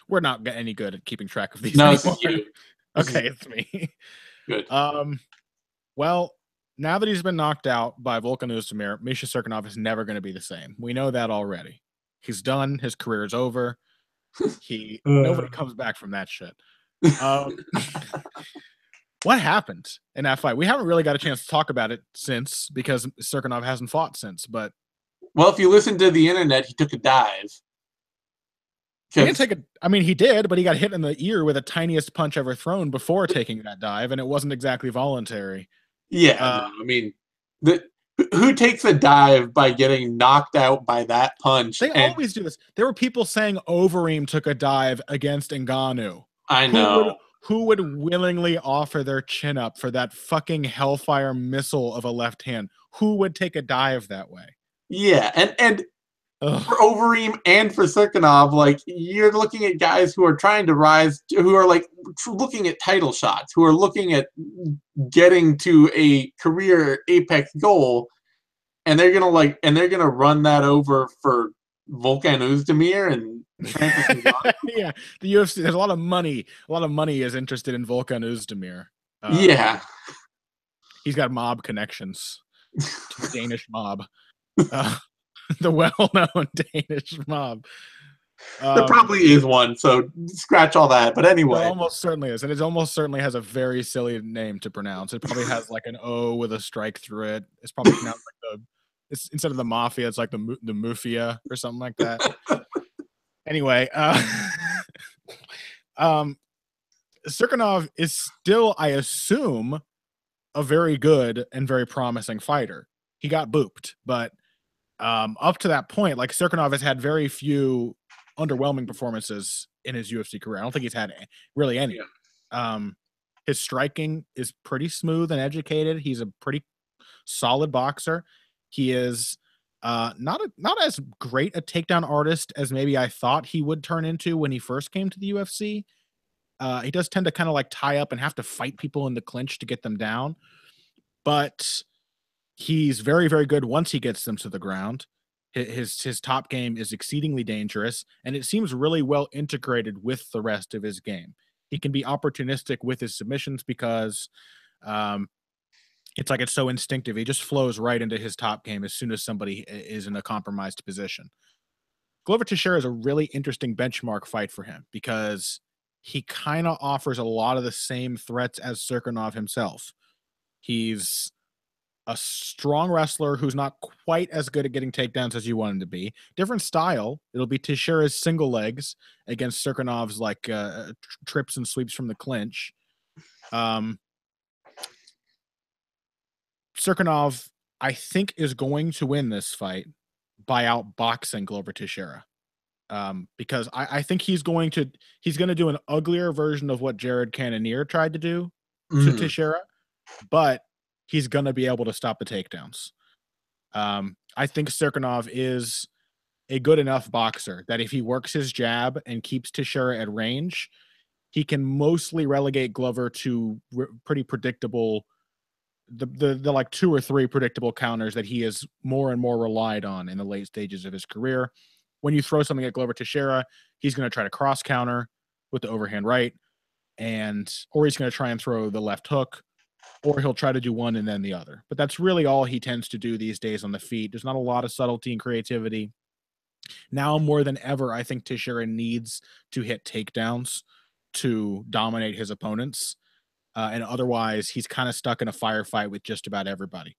We're not any good at keeping track of these. No, anymore. This is you. Okay, it's me. Good. Well, now that he's been knocked out by Volkan Oezdemir, Misha Cirkunov is never going to be the same. We know that already. He's done. His career is over. Nobody comes back from that shit. What happened in that fight? We haven't really got a chance to talk about it since, because Cirkunov hasn't fought since. But if you listen to the internet, he took a dive. He didn't take he did, but he got hit in the ear with the tiniest punch ever thrown before taking that dive, and it wasn't exactly voluntary. Yeah, who takes a dive by getting knocked out by that punch? They always do this. There were people saying Overeem took a dive against Ngannou. I know. Who would willingly offer their chin up for that fucking hellfire missile of a left hand? Who would take a dive that way? Yeah, and for Overeem and for Cirkunov, like, you're looking at guys who are trying to rise, who are like looking at title shots, who are looking at getting to a career apex goal, and they're gonna run that over for Volkan Oezdemir and yeah, the UFC. There's a lot of money. A lot of money is interested in Volkan Oezdemir. Yeah, he's got mob connections to the Danish mob. The well-known Danish mob. There probably is one, so scratch all that. But anyway, it almost certainly is, and it almost certainly has a very silly name to pronounce. It probably has like an O with a strike through it. It's probably pronounced like it's instead of the mafia, it's like the mufia or something like that. Anyway, Cirkunov is still, I assume, a very good and very promising fighter. He got booped, but up to that point, like, Cirkunov has had very few underwhelming performances in his UFC career. I don't think he's had really any. His striking is pretty smooth and educated. He's a pretty solid boxer. He is not as great a takedown artist as maybe I thought he would turn into when he first came to the UFC. He does tend to kind of like tie up and have to fight people in the clinch to get them down. But he's very, very good once he gets them to the ground. His top game is exceedingly dangerous, and it seems really well integrated with the rest of his game. He can be opportunistic with his submissions because it's like it's so instinctive. He just flows right into his top game as soon as somebody is in a compromised position. Glover Teixeira is a really interesting benchmark fight for him because he kind of offers a lot of the same threats as Cirkunov himself. He's a strong wrestler who's not quite as good at getting takedowns as you want him to be. Different style. It'll be Teixeira's single legs against Cirkunov's like trips and sweeps from the clinch. Cirkunov, I think, is going to win this fight by outboxing Glover Teixeira. Because I think he's going to do an uglier version of what Jared Cannonier tried to do to Teixeira, but he's going to be able to stop the takedowns. I think Cirkunov is a good enough boxer that if he works his jab and keeps Teixeira at range, he can mostly relegate Glover to pretty predictable, the like 2 or 3 predictable counters that he has more and more relied on in the late stages of his career. When you throw something at Glover Teixeira, he's going to try to cross counter with the overhand right, or he's going to try and throw the left hook, or he'll try to do one and then the other. But that's really all he tends to do these days on the feet. There's not a lot of subtlety and creativity. Now more than ever, I think Teixeira needs to hit takedowns to dominate his opponents. And otherwise, he's kind of stuck in a firefight with just about everybody.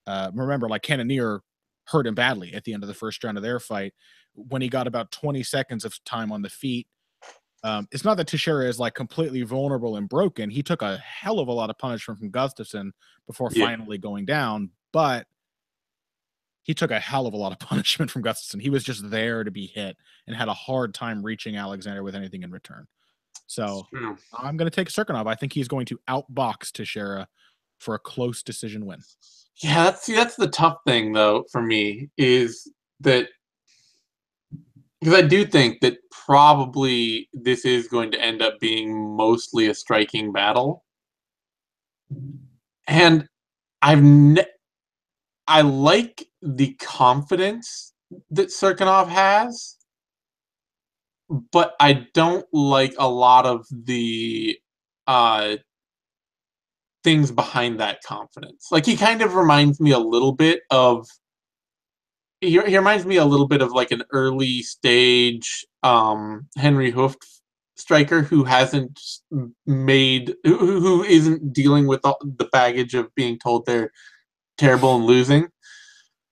Remember, like Cannonier hurt him badly at the end of the first round of their fight when he got about 20 seconds of time on the feet. It's not that Teixeira is like completely vulnerable and broken. He took a hell of a lot of punishment from Gustafsson before finally going down, but he took a hell of a lot of punishment from Gustafsson. He was just there to be hit and had a hard time reaching Alexander with anything in return. So I'm going to take Cirkunov. I think he's going to outbox Teixeira for a close decision win. Yeah, that's the tough thing, though, for me, is that because I do think that probably this is going to end up being mostly a striking battle. And I like the confidence that Cirkunov has, but I don't like a lot of the things behind that confidence. Like, he kind of reminds me a little bit of he reminds me a little bit of like an early stage Henry Hooft striker who hasn't who isn't dealing with the baggage of being told they're terrible and losing.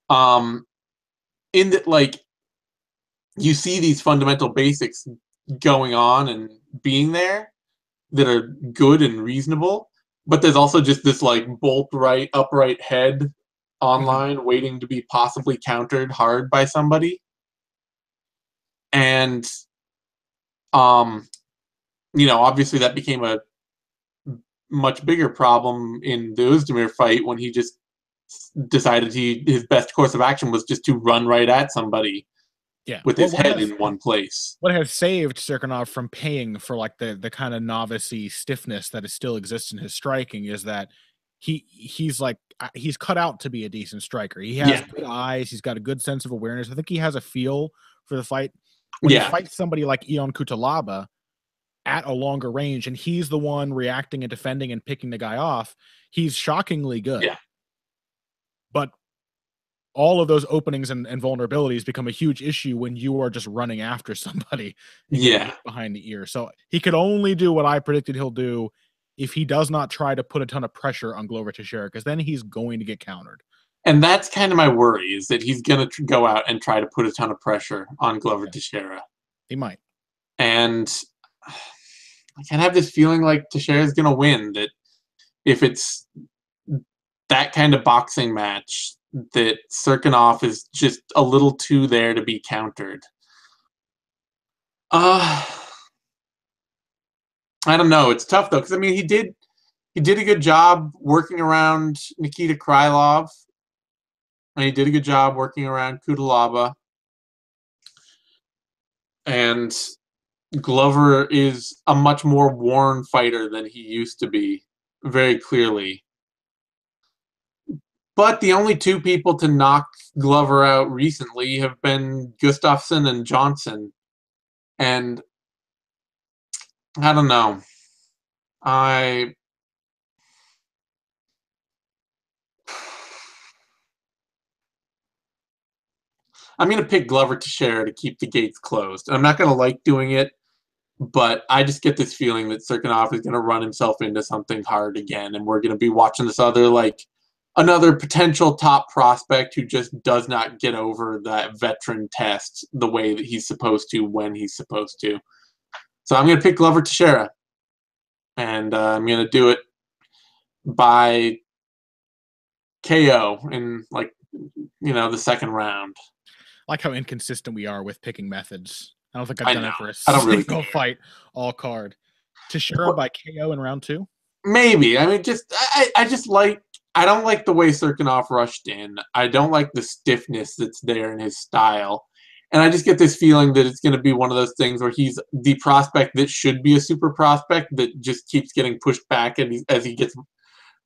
In that, like, you see these fundamental basics going on and being there that are good and reasonable, but there's also just this like bolt right, upright head online waiting to be possibly countered hard by somebody. And obviously that became a much bigger problem in the Özdemir fight when he just decided his best course of action was just to run right at somebody with his head in one place. What has saved Cirkunov from paying for like the kind of novice-y stiffness that still exists in his striking is that he's cut out to be a decent striker. He has good eyes. He's got a good sense of awareness. I think he has a feel for the fight. When he fights somebody like Ion Cutelaba at a longer range and he's the one reacting and defending and picking the guy off, he's shockingly good. Yeah. But all of those openings and vulnerabilities become a huge issue when you are just running after somebody behind the ear. So he could only do what I predicted he'll do if he does not try to put a ton of pressure on Glover Teixeira, because then he's going to get countered. And that's kind of my worry, is that he's going to go out and try to put a ton of pressure on Glover Teixeira. He might. And I kind of have this feeling like Teixeira's going to win, that if it's that kind of boxing match, that Cirkunov is just a little too there to be countered. I don't know. It's tough though, because I mean, he did a good job working around Nikita Krylov, and he did a good job working around Cutelaba. And Glover is a much more worn fighter than he used to be, very clearly. But the only two people to knock Glover out recently have been Gustafsson and Johnson. And I don't know. I'm going to pick Glover Teixeira to keep the gates closed. I'm not going to like doing it, but I just get this feeling that Cirkunov is going to run himself into something hard again, and we're going to be watching this another potential top prospect who just does not get over that veteran test the way that he's supposed to when he's supposed to. So I'm going to pick Glover Teixeira, and I'm going to do it by KO in the second round. I like how inconsistent we are with picking methods. I don't think I've done it for a single fight all card. Teixeira by KO in round 2? Maybe. I mean, I don't like the way Cirkunov rushed in. I don't like the stiffness that's there in his style. And I just get this feeling that it's going to be one of those things where he's the prospect that should be a super prospect that just keeps getting pushed back as he gets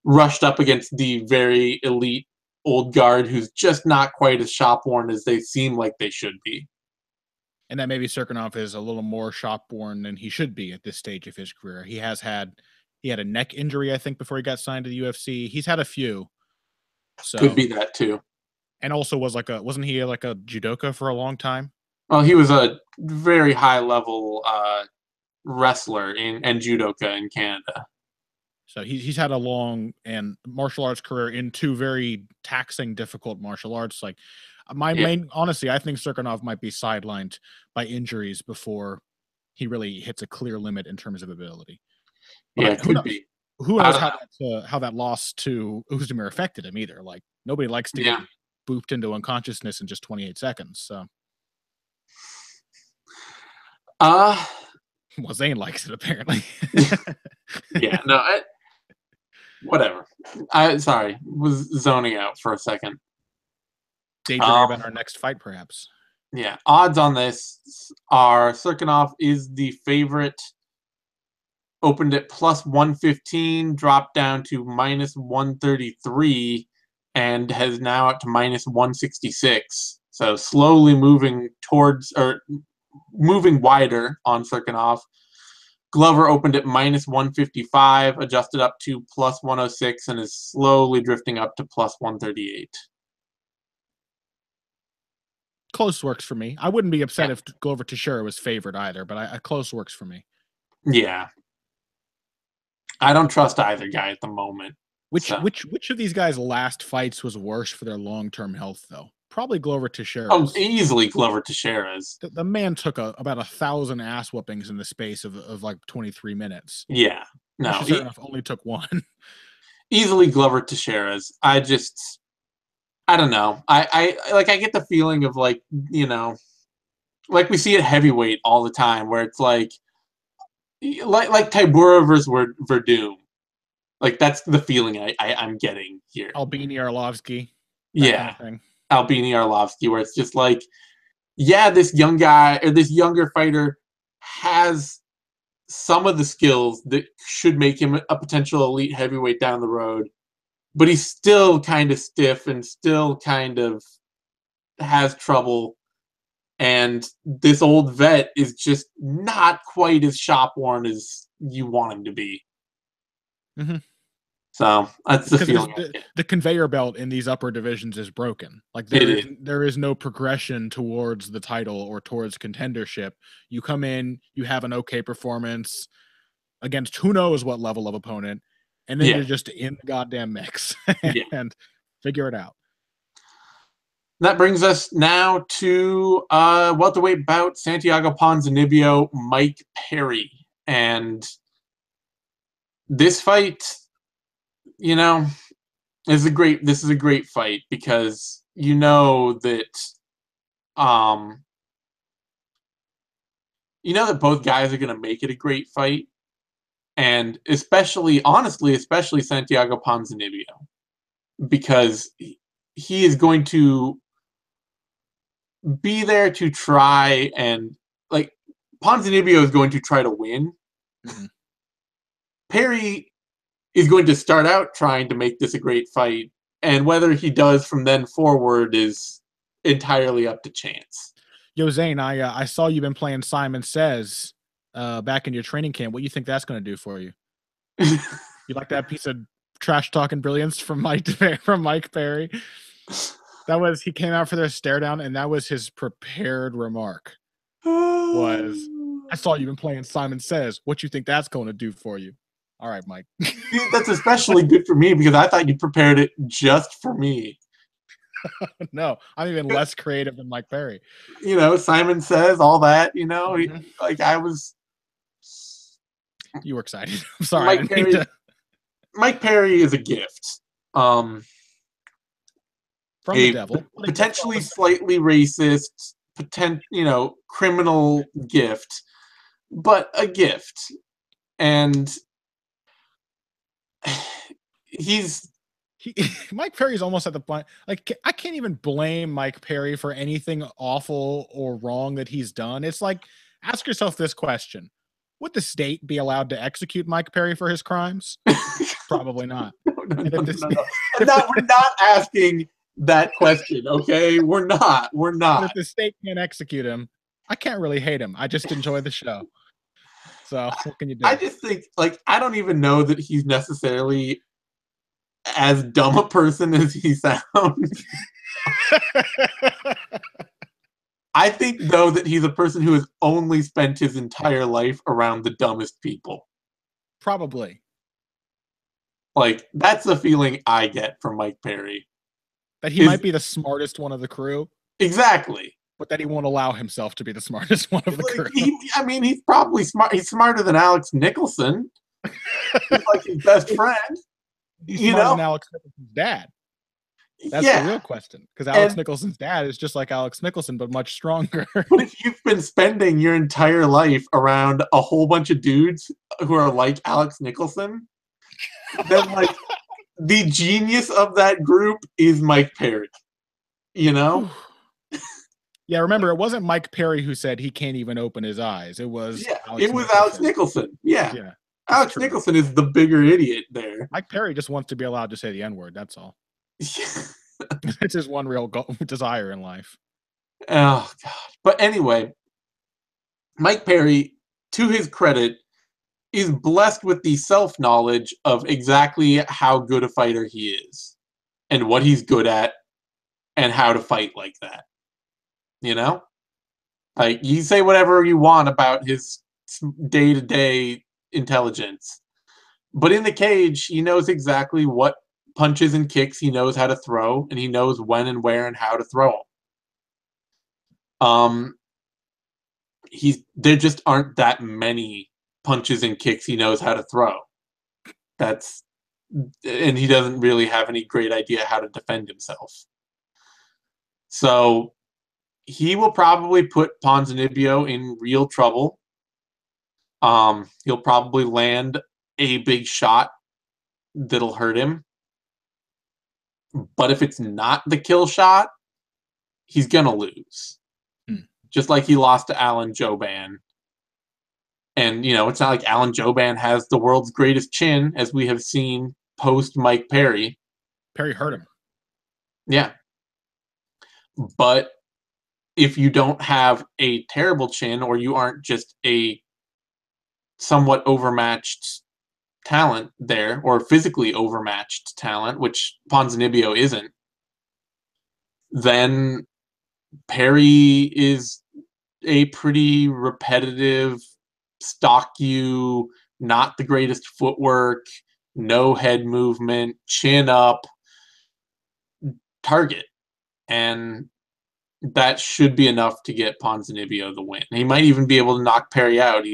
rushed up against the very elite old guard who's just not quite as shop-worn as they seem like they should be. And that maybe Cirkunov is a little more shop-worn than he should be at this stage of his career. He had a neck injury, I think, before he got signed to the UFC. He's had a few. So could be that too. And also wasn't he like a judoka for a long time? Well, he was a very high-level wrestler and judoka in Canada. So he's had a long and martial arts career in 2 very taxing, difficult martial arts. Like honestly, I think Cirkunov might be sidelined by injuries before he really hits a clear limit in terms of ability. But yeah, it could be. Who knows how that loss to Oezdemir affected him either? Like nobody likes to get booped into unconsciousness in just 28 seconds. So, well, Zane likes it apparently. Yeah, no, whatever. Sorry, was zoning out for a second. Daydreaming about our next fight, perhaps. Yeah, odds on this are Cirkunov is the favorite. Opened at plus 115, dropped down to minus 133, and has now up to minus 166. So slowly moving moving wider on Cirkunov. Glover opened at minus 155, adjusted up to plus 106, and is slowly drifting up to plus 138. Close works for me. I wouldn't be upset if Glover Teixeira was favored either, but close works for me. Yeah. I don't trust either guy at the moment. Which of these guys' last fights was worse for their long-term health, though? Probably Glover Teixeira. Oh, easily Glover Teixeira's. The man took about 1,000 ass whoopings in the space of like 23 minutes. Yeah. No. He only took 1. Easily Glover Teixeira's. I don't know. I get the feeling of like we see at heavyweight all the time where it's like Tybura versus Verdum. Like that's the feeling I'm getting here. Albini Arlovsky. Yeah. Kind of Albini Arlovsky, where it's just like, yeah, this young guy or this younger fighter has some of the skills that should make him a potential elite heavyweight down the road, but he's still kind of stiff and still kind of has trouble. And this old vet is just not quite as shop-worn as you want him to be. Mm-hmm. So that's the feeling. The conveyor belt in these upper divisions is broken. Like there is no progression towards the title or towards contendership. You come in, you have an okay performance against who knows what level of opponent, and then you're just in the goddamn mix and figure it out. That brings us now to welterweight bout Santiago Ponzinibbio, Mike Perry. And this fight, this is a great fight because that both guys are going to make it a great fight. And especially Santiago Ponzinibbio, because he is going to be there to try and Ponzinibbio is going to try to win. Mm-hmm. Perry is going to start out trying to make this a great fight, And whether he does from then forward is entirely up to chance. Yo, Zane, I saw you've been playing Simon Says back in your training camp. What do you think that's going to do for you? You like that piece of trash talking brilliance from Mike Perry? He came out for their stare down, and that was his prepared remark. I saw you've been playing Simon Says. What you think that's going to do for you? All right, Mike. That's especially good for me because I thought you prepared it just for me. No, I'm even less creative than Mike Perry. Simon Says all that. I was. You were excited. I'm sorry. Mike Perry is a gift. From the devil. Potentially slightly racist, criminal gift, but a gift. And Mike Perry's almost at the point. Like, I can't even blame Mike Perry for anything awful or wrong that he's done. It's like, ask yourself this question. Would the state be allowed to execute Mike Perry for his crimes? Probably not. No. We're not asking that question, okay? We're not. But if the state can't execute him, I can't really hate him. I just enjoy the show. So what can you do? I just think, I don't even know that he's necessarily as dumb a person as he sounds. I think, though, that he's a person who has only spent his entire life around the dumbest people. Probably. That's the feeling I get from Mike Perry. That he might be the smartest one of the crew. Exactly. But that he won't allow himself to be the smartest one of the crew. He's probably smart. He's smarter than Alex Nicholson. He's his best friend. He's smarter than Alex Nicholson's dad. That's the real question. Because Alex Nicholson's dad is just like Alex Nicholson, but much stronger. But if you've been spending your entire life around a whole bunch of dudes who are like Alex Nicholson, then the genius of that group is Mike Perry. Yeah, remember, it wasn't Mike Perry who said he can't even open his eyes. It was Alex Nicholson. Yeah. Alex Nicholson is the bigger idiot there. Mike Perry just wants to be allowed to say the N-word, that's all. It's his one real desire in life. Oh, God. But anyway, Mike Perry, to his credit, is blessed with the self-knowledge of exactly how good a fighter he is and what he's good at and how to fight like that. You say whatever you want about his day-to-day intelligence, but in the cage, he knows exactly what punches and kicks he knows how to throw, and he knows when and where and how to throw them. There just aren't that many punches and kicks he knows how to throw. And he doesn't really have any great idea how to defend himself. So he will probably put Ponzinibbio in real trouble. He'll probably land a big shot that'll hurt him. But if it's not the kill shot, he's going to lose. Just like he lost to Alan Jouban. And, it's not like Alan Jouban has the world's greatest chin, as we have seen post Mike Perry. Perry hurt him. Yeah. But if you don't have a terrible chin, or you aren't just a somewhat overmatched talent there, or physically overmatched talent, which Ponzinibbio isn't, then Perry is a pretty repetitive, stalk you, not the greatest footwork, no head movement, chin up target. And that should be enough to get Ponzinibbio the win. He might even be able to knock Perry out.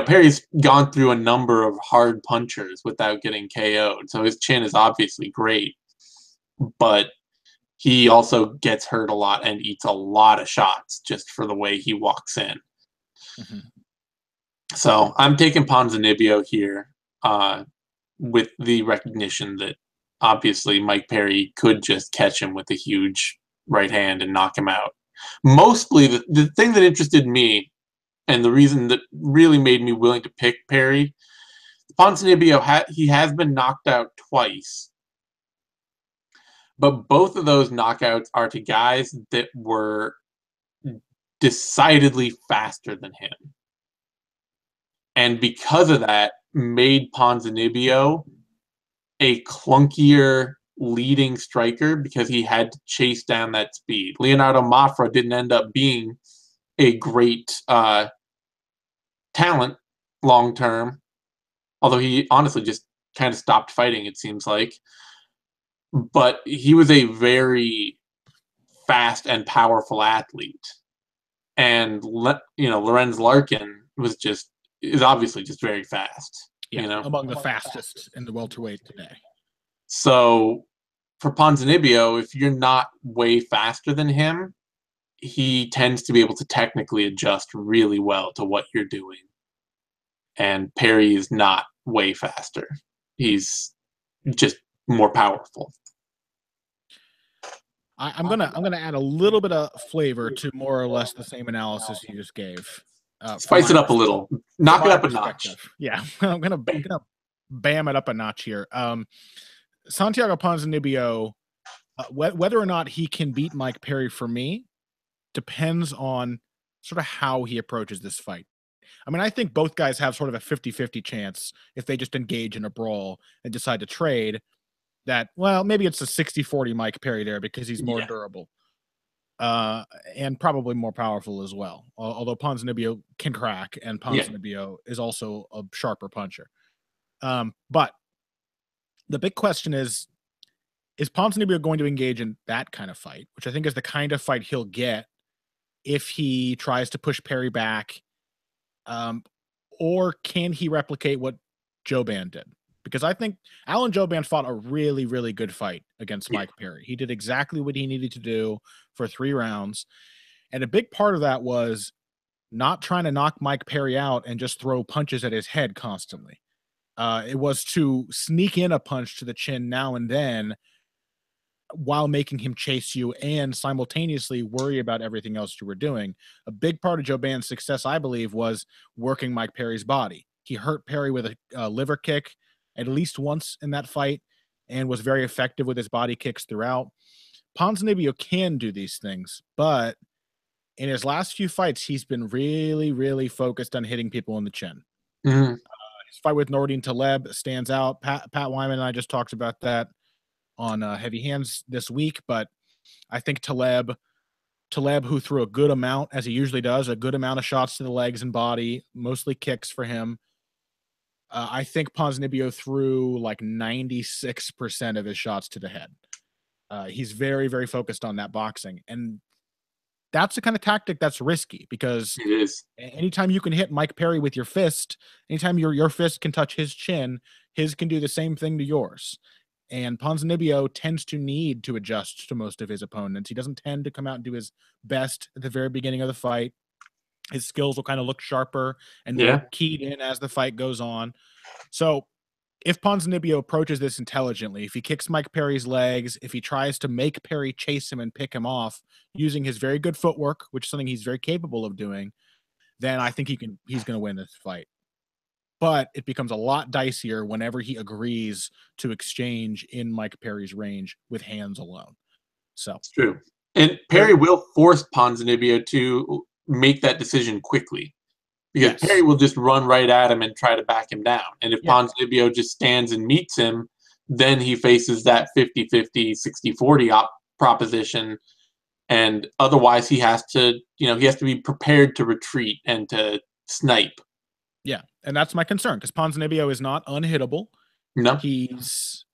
Perry's gone through a number of hard punchers without getting KO'd, so his chin is obviously great. But he also gets hurt a lot and eats a lot of shots just for the way he walks in. Mm-hmm. So I'm taking Ponzinibbio here with the recognition that obviously Mike Perry could just catch him with a huge right hand and knock him out. Mostly the thing that interested me, and the reason that really made me willing to pick Perry, Ponzinibbio, he has been knocked out twice. But both of those knockouts are to guys that were decidedly faster than him. And because of that, made Ponzinibbio a clunkier leading striker because he had to chase down that speed. Leonardo Mafra didn't end up being a great talent long term, although he honestly just kind of stopped fighting, it seems like. But he was a very fast and powerful athlete. And, Lorenz Larkin is obviously just very fast. Yeah, among the fastest in the welterweight today. So for Ponzinibbio, if you're not way faster than him, he tends to be able to technically adjust really well to what you're doing. And Perry is not way faster. He's just more powerful. I'm gonna add a little bit of flavor to more or less the same analysis you just gave. Spice it up a little. Knock it up a notch. Yeah, I'm gonna bam it up a notch here. Santiago Ponzinibbio, whether or not he can beat Mike Perry for me depends on sort of how he approaches this fight. I mean, I think both guys have sort of a 50-50 chance if they just engage in a brawl and decide to trade. That, well, maybe it's a 60-40 Mike Perry there because he's more durable and probably more powerful as well. Although Ponzinibbio can crack, and Ponzinibbio is also a sharper puncher. But the big question is Ponzinibbio going to engage in that kind of fight, which I think is the kind of fight he'll get if he tries to push Perry back, or can he replicate what Jouban did? Because I think Alan Jouban fought a really, really good fight against Mike Perry. He did exactly what he needed to do for 3 rounds. And a big part of that was not trying to knock Mike Perry out and just throw punches at his head constantly. It was to sneak in a punch to the chin now and then while making him chase you and simultaneously worry about everything else you were doing. A big part of Jouban's success, I believe, was working Mike Perry's body. He hurt Perry with a liver kick at least once in that fight and was very effective with his body kicks throughout. Ponzinibbio can do these things, but in his last few fights, he's been really, really focused on hitting people in the chin. His fight with Nordine Taleb stands out. Pat Wyman and I just talked about that on Heavy Hands this week, but I think Taleb, who threw a good amount, as he usually does, a good amount of shots to the legs and body, mostly kicks for him. I think Ponzinibbio threw like 96% of his shots to the head. He's very, very focused on that boxing. And that's the kind of tactic that's risky because it is. Anytime you can hit Mike Perry with your fist, anytime your fist can touch his chin, his can do the same thing to yours. And Ponzinibbio tends to need to adjust to most of his opponents. He doesn't tend to come out and do his best at the very beginning of the fight. His skills will kind of look sharper and more keyed in as the fight goes on. So if Ponzinibbio approaches this intelligently, if he kicks Mike Perry's legs, if he tries to make Perry chase him and pick him off using his very good footwork, which is something he's very capable of doing, then I think he's going to win this fight. But it becomes a lot dicier whenever he agrees to exchange in Mike Perry's range with hands alone. So it's true. And Perry will force Ponzinibbio to make that decision quickly because Perry will just run right at him and try to back him down. And if Ponzinibbio just stands and meets him, then he faces that 50-50, 60-40 proposition. And otherwise he has to be prepared to retreat and to snipe. Yeah. And that's my concern because Ponzinibbio is not unhittable. No.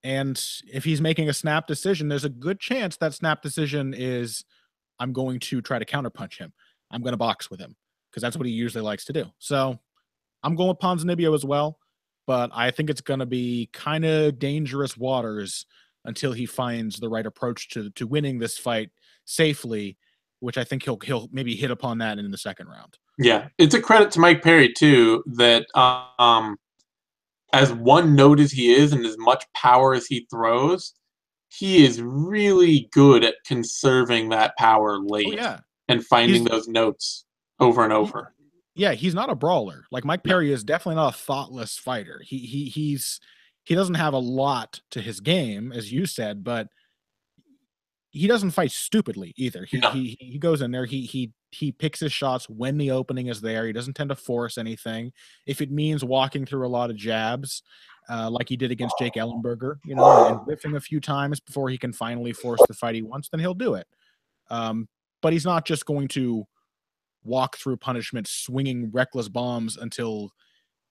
And if he's making a snap decision, there's a good chance that snap decision is, I'm going to try to counterpunch him. I'm going to box with him because that's what he usually likes to do. So I'm going with Ponzinibbio as well, but I think it's going to be kind of dangerous waters until he finds the right approach to winning this fight safely, which I think he'll maybe hit upon that in the second round. Yeah, it's a credit to Mike Perry too that as one note as he is and as much power as he throws, he is really good at conserving that power late and finding those notes over and over. He's not a brawler. Like Mike Perry is definitely not a thoughtless fighter. He doesn't have a lot to his game, as you said, but he doesn't fight stupidly either. No. He goes in there. He picks his shots when the opening is there. He doesn't tend to force anything. If it means walking through a lot of jabs, like he did against Jake Ellenberger, and whiffing a few times before he can finally force the fight he wants, then he'll do it. But he's not just going to walk through punishment, swinging reckless bombs until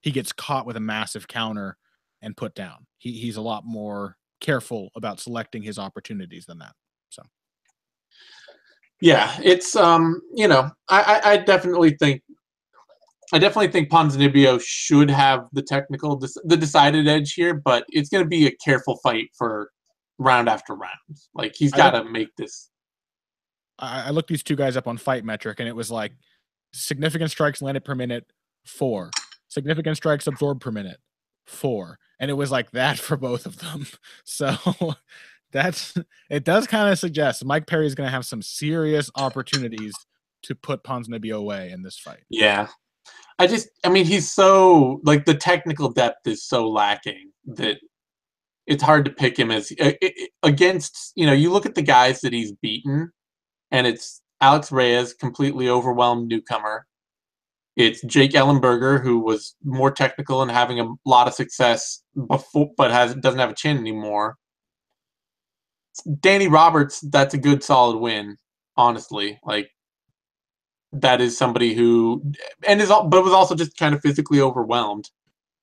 he gets caught with a massive counter and put down. He's a lot more careful about selecting his opportunities than that. So, yeah, it's I definitely think Ponzinibbio should have the decided edge here, but it's going to be a careful fight for round after round. Like, he's got to make this. I looked these two guys up on Fight Metric, and it was like significant strikes landed per minute, 4. Significant strikes absorbed per minute, 4. And it was like that for both of them. So it does kind of suggest Mike Perry is going to have some serious opportunities to put Ponzinibbio away in this fight. Yeah. He's so, like, the technical depth is so lacking that it's hard to pick him as against, you look at the guys that he's beaten, and it's Alex Reyes, completely overwhelmed newcomer. It's Jake Ellenberger, who was more technical and having a lot of success before, but doesn't have a chin anymore. Danny Roberts, that's a good, solid win, honestly. Like, that is somebody who, but was also just kind of physically overwhelmed.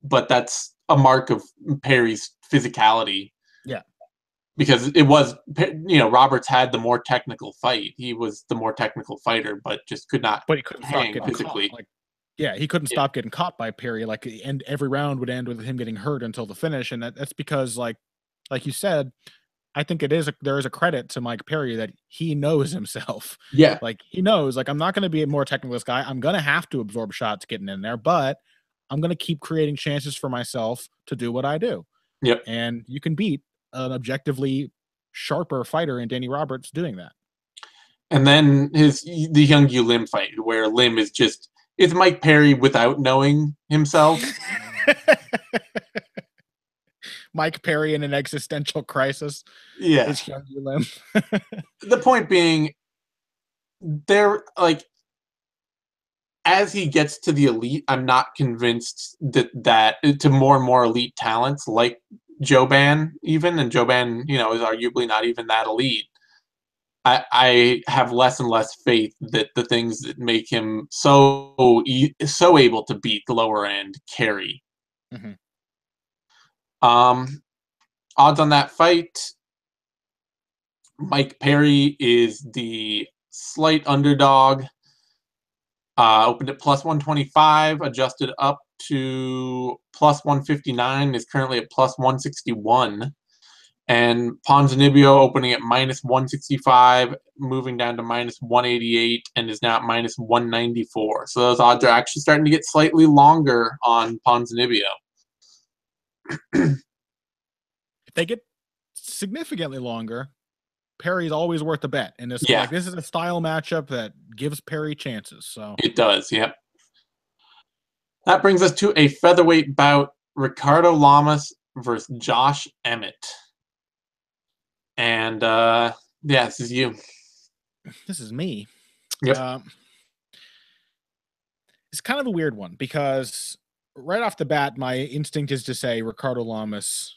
But that's a mark of Perry's physicality. Yeah. Because it was, Roberts had the more technical fight. He was the more technical fighter, but just could not. But he couldn't hang stop getting physically. Caught. He couldn't stop getting caught by Perry. And every round would end with him getting hurt until the finish. And that's because, like you said, I think there is a credit to Mike Perry that he knows himself. Yeah. Like, he knows, like, I'm not going to be a more technical this guy. I'm going to have to absorb shots getting in there, but I'm going to keep creating chances for myself to do what I do. Yep. And you can beat an objectively sharper fighter in Danny Roberts doing that. And then the Young Yu Lim fight, where Lim is just, it's Mike Perry without knowing himself. Mike Perry in an existential crisis. Yeah. Is Young Yu Lim. The point being, they're like, as he gets to the elite, I'm not convinced that to more and more elite talents like Jouban even, and Jouban, is arguably not even that elite. I have less and less faith that the things that make him so able to beat the lower end carry. Mm-hmm. Odds on that fight, Mike Perry is the slight underdog. Opened at plus 125, adjusted up to plus 159, is currently at plus 161. And Ponzinibbio opening at minus 165, moving down to minus 188, and is now at minus 194. So those odds are actually starting to get slightly longer on Ponzinibbio. If they get significantly longer, Perry's always worth a bet. And this is a style matchup that gives Perry chances. So it does, yep. That brings us to a featherweight bout: Ricardo Lamas versus Josh Emmett. And this is you. This is me. Yep. It's kind of a weird one because right off the bat, my instinct is to say Ricardo Lamas,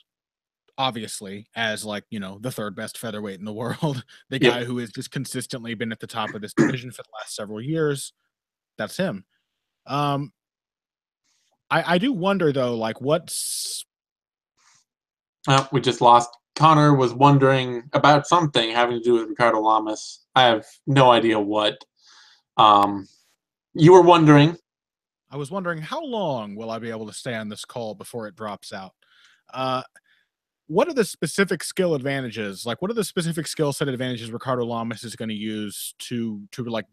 obviously, as the third best featherweight in the world, the guy who has just consistently been at the top of this division for the last several years. That's him. I do wonder though, what's. We just lost. Connor was wondering about something having to do with Ricardo Lamas. I have no idea what. You were wondering. I was wondering, how long will I be able to stay on this call before it drops out? What are the specific skill advantages? What are the specific skill set advantages Ricardo Lamas is going to use to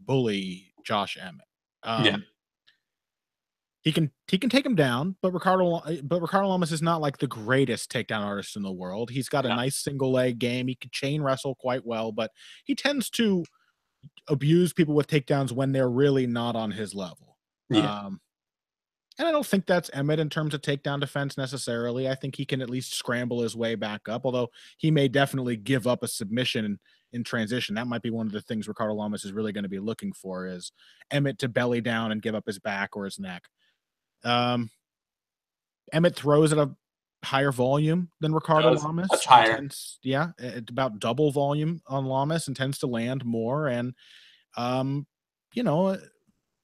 bully Josh Emmett? He can take him down, but Ricardo Lamas is not the greatest takedown artist in the world. He's got a nice single leg game. He can chain wrestle quite well, but he tends to abuse people with takedowns when they're really not on his level. And I don't think that's Emmett in terms of takedown defense necessarily. I think he can at least scramble his way back up, although he may definitely give up a submission in transition. That might be one of the things Ricardo Lamas is really going to be looking for, is Emmett to belly down and give up his back or his neck. Emmett throws at a higher volume than Ricardo Lamas. Much higher. It's about double volume on Lamas and tends to land more. And, you know,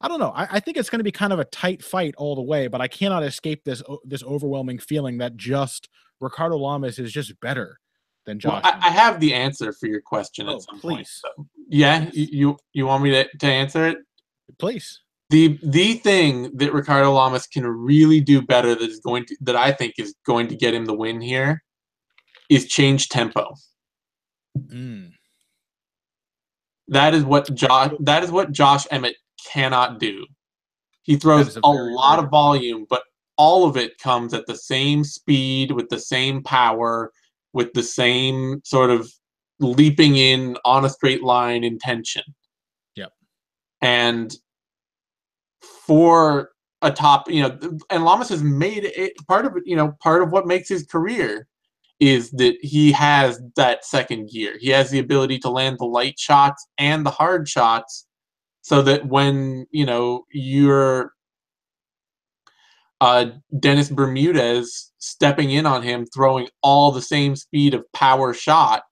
I don't know. I think it's going to be kind of a tight fight all the way, but I cannot escape this overwhelming feeling that just Ricardo Lamas is just better than Josh. Well, I have the answer for your question at some point. So, yeah, please. You want me to answer it? Please. The thing that Ricardo Lamas can really do better that I think is going to get him the win here is change tempo. That is what Josh Emmett cannot do. He throws a lot of volume, but all of it comes at the same speed, with the same power, with the same sort of leaping in on a straight line intention. Yep. And for a top, and Lamas has made it part of what makes his career is that he has that second gear. He has the ability to land the light shots and the hard shots, so that when you're Dennis Bermudez stepping in on him, throwing all the same speed of power shot,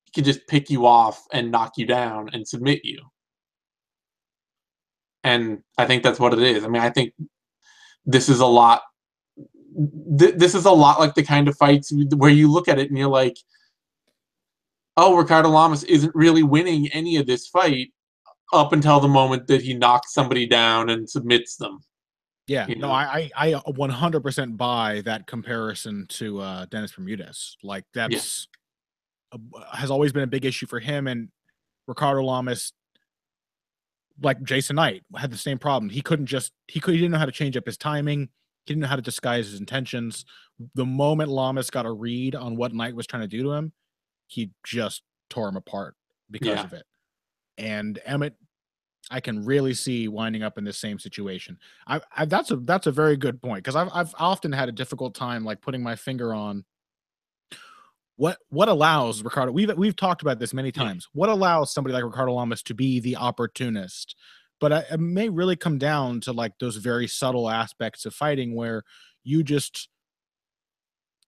he can just pick you off and knock you down and submit you. And I think that's what it is. I mean, I think this is a lot. This is a lot like the kind of fights where you look at it and you're like, "Oh, Ricardo Lamas isn't really winning any of this fight up until the moment that he knocks somebody down and submits them." Yeah, no, I 100% buy that comparison to Dennis Bermudez. Like, that's has always been a big issue for him. And Ricardo Lamas, like Jason Knight, had the same problem. He didn't know how to change up his timing. He didn't know how to disguise his intentions. The moment Lamas got a read on what Knight was trying to do to him, he just tore him apart because of it. And Emmett, I can really see winding up in the same situation. That's a very good point, because I've often had a difficult time like putting my finger on what allows Ricardo. We've talked about this many times. What allows somebody like Ricardo Lamas to be the opportunist? But it may really come down to like those very subtle aspects of fighting where you just,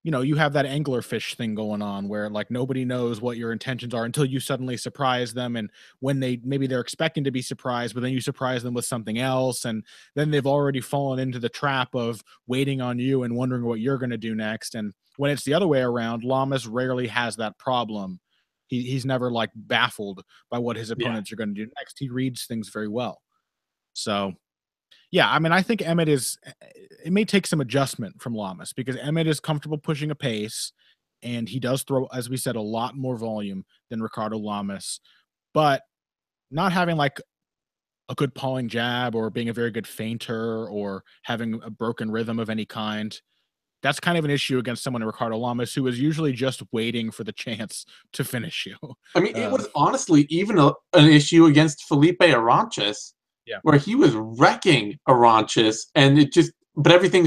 you have that anglerfish thing going on where like nobody knows what your intentions are until you suddenly surprise them. And when maybe they're expecting to be surprised, but then you surprise them with something else. And then they've already fallen into the trap of waiting on you and wondering what you're going to do next. And when it's the other way around, Lamas rarely has that problem. He's never like baffled by what his opponents are going to do next. He reads things very well. So yeah, I mean, I think Emmett it may take some adjustment from Lamas, because Emmett is comfortable pushing a pace, and he does throw, as we said, a lot more volume than Ricardo Lamas, but not having like a good pawing jab or being a very good feinter or having a broken rhythm of any kind. That's kind of an issue against someone like Ricardo Lamas, who is usually just waiting for the chance to finish you. I mean, it was honestly even an issue against Felipe Aranches, where he was wrecking Aranches, and but everything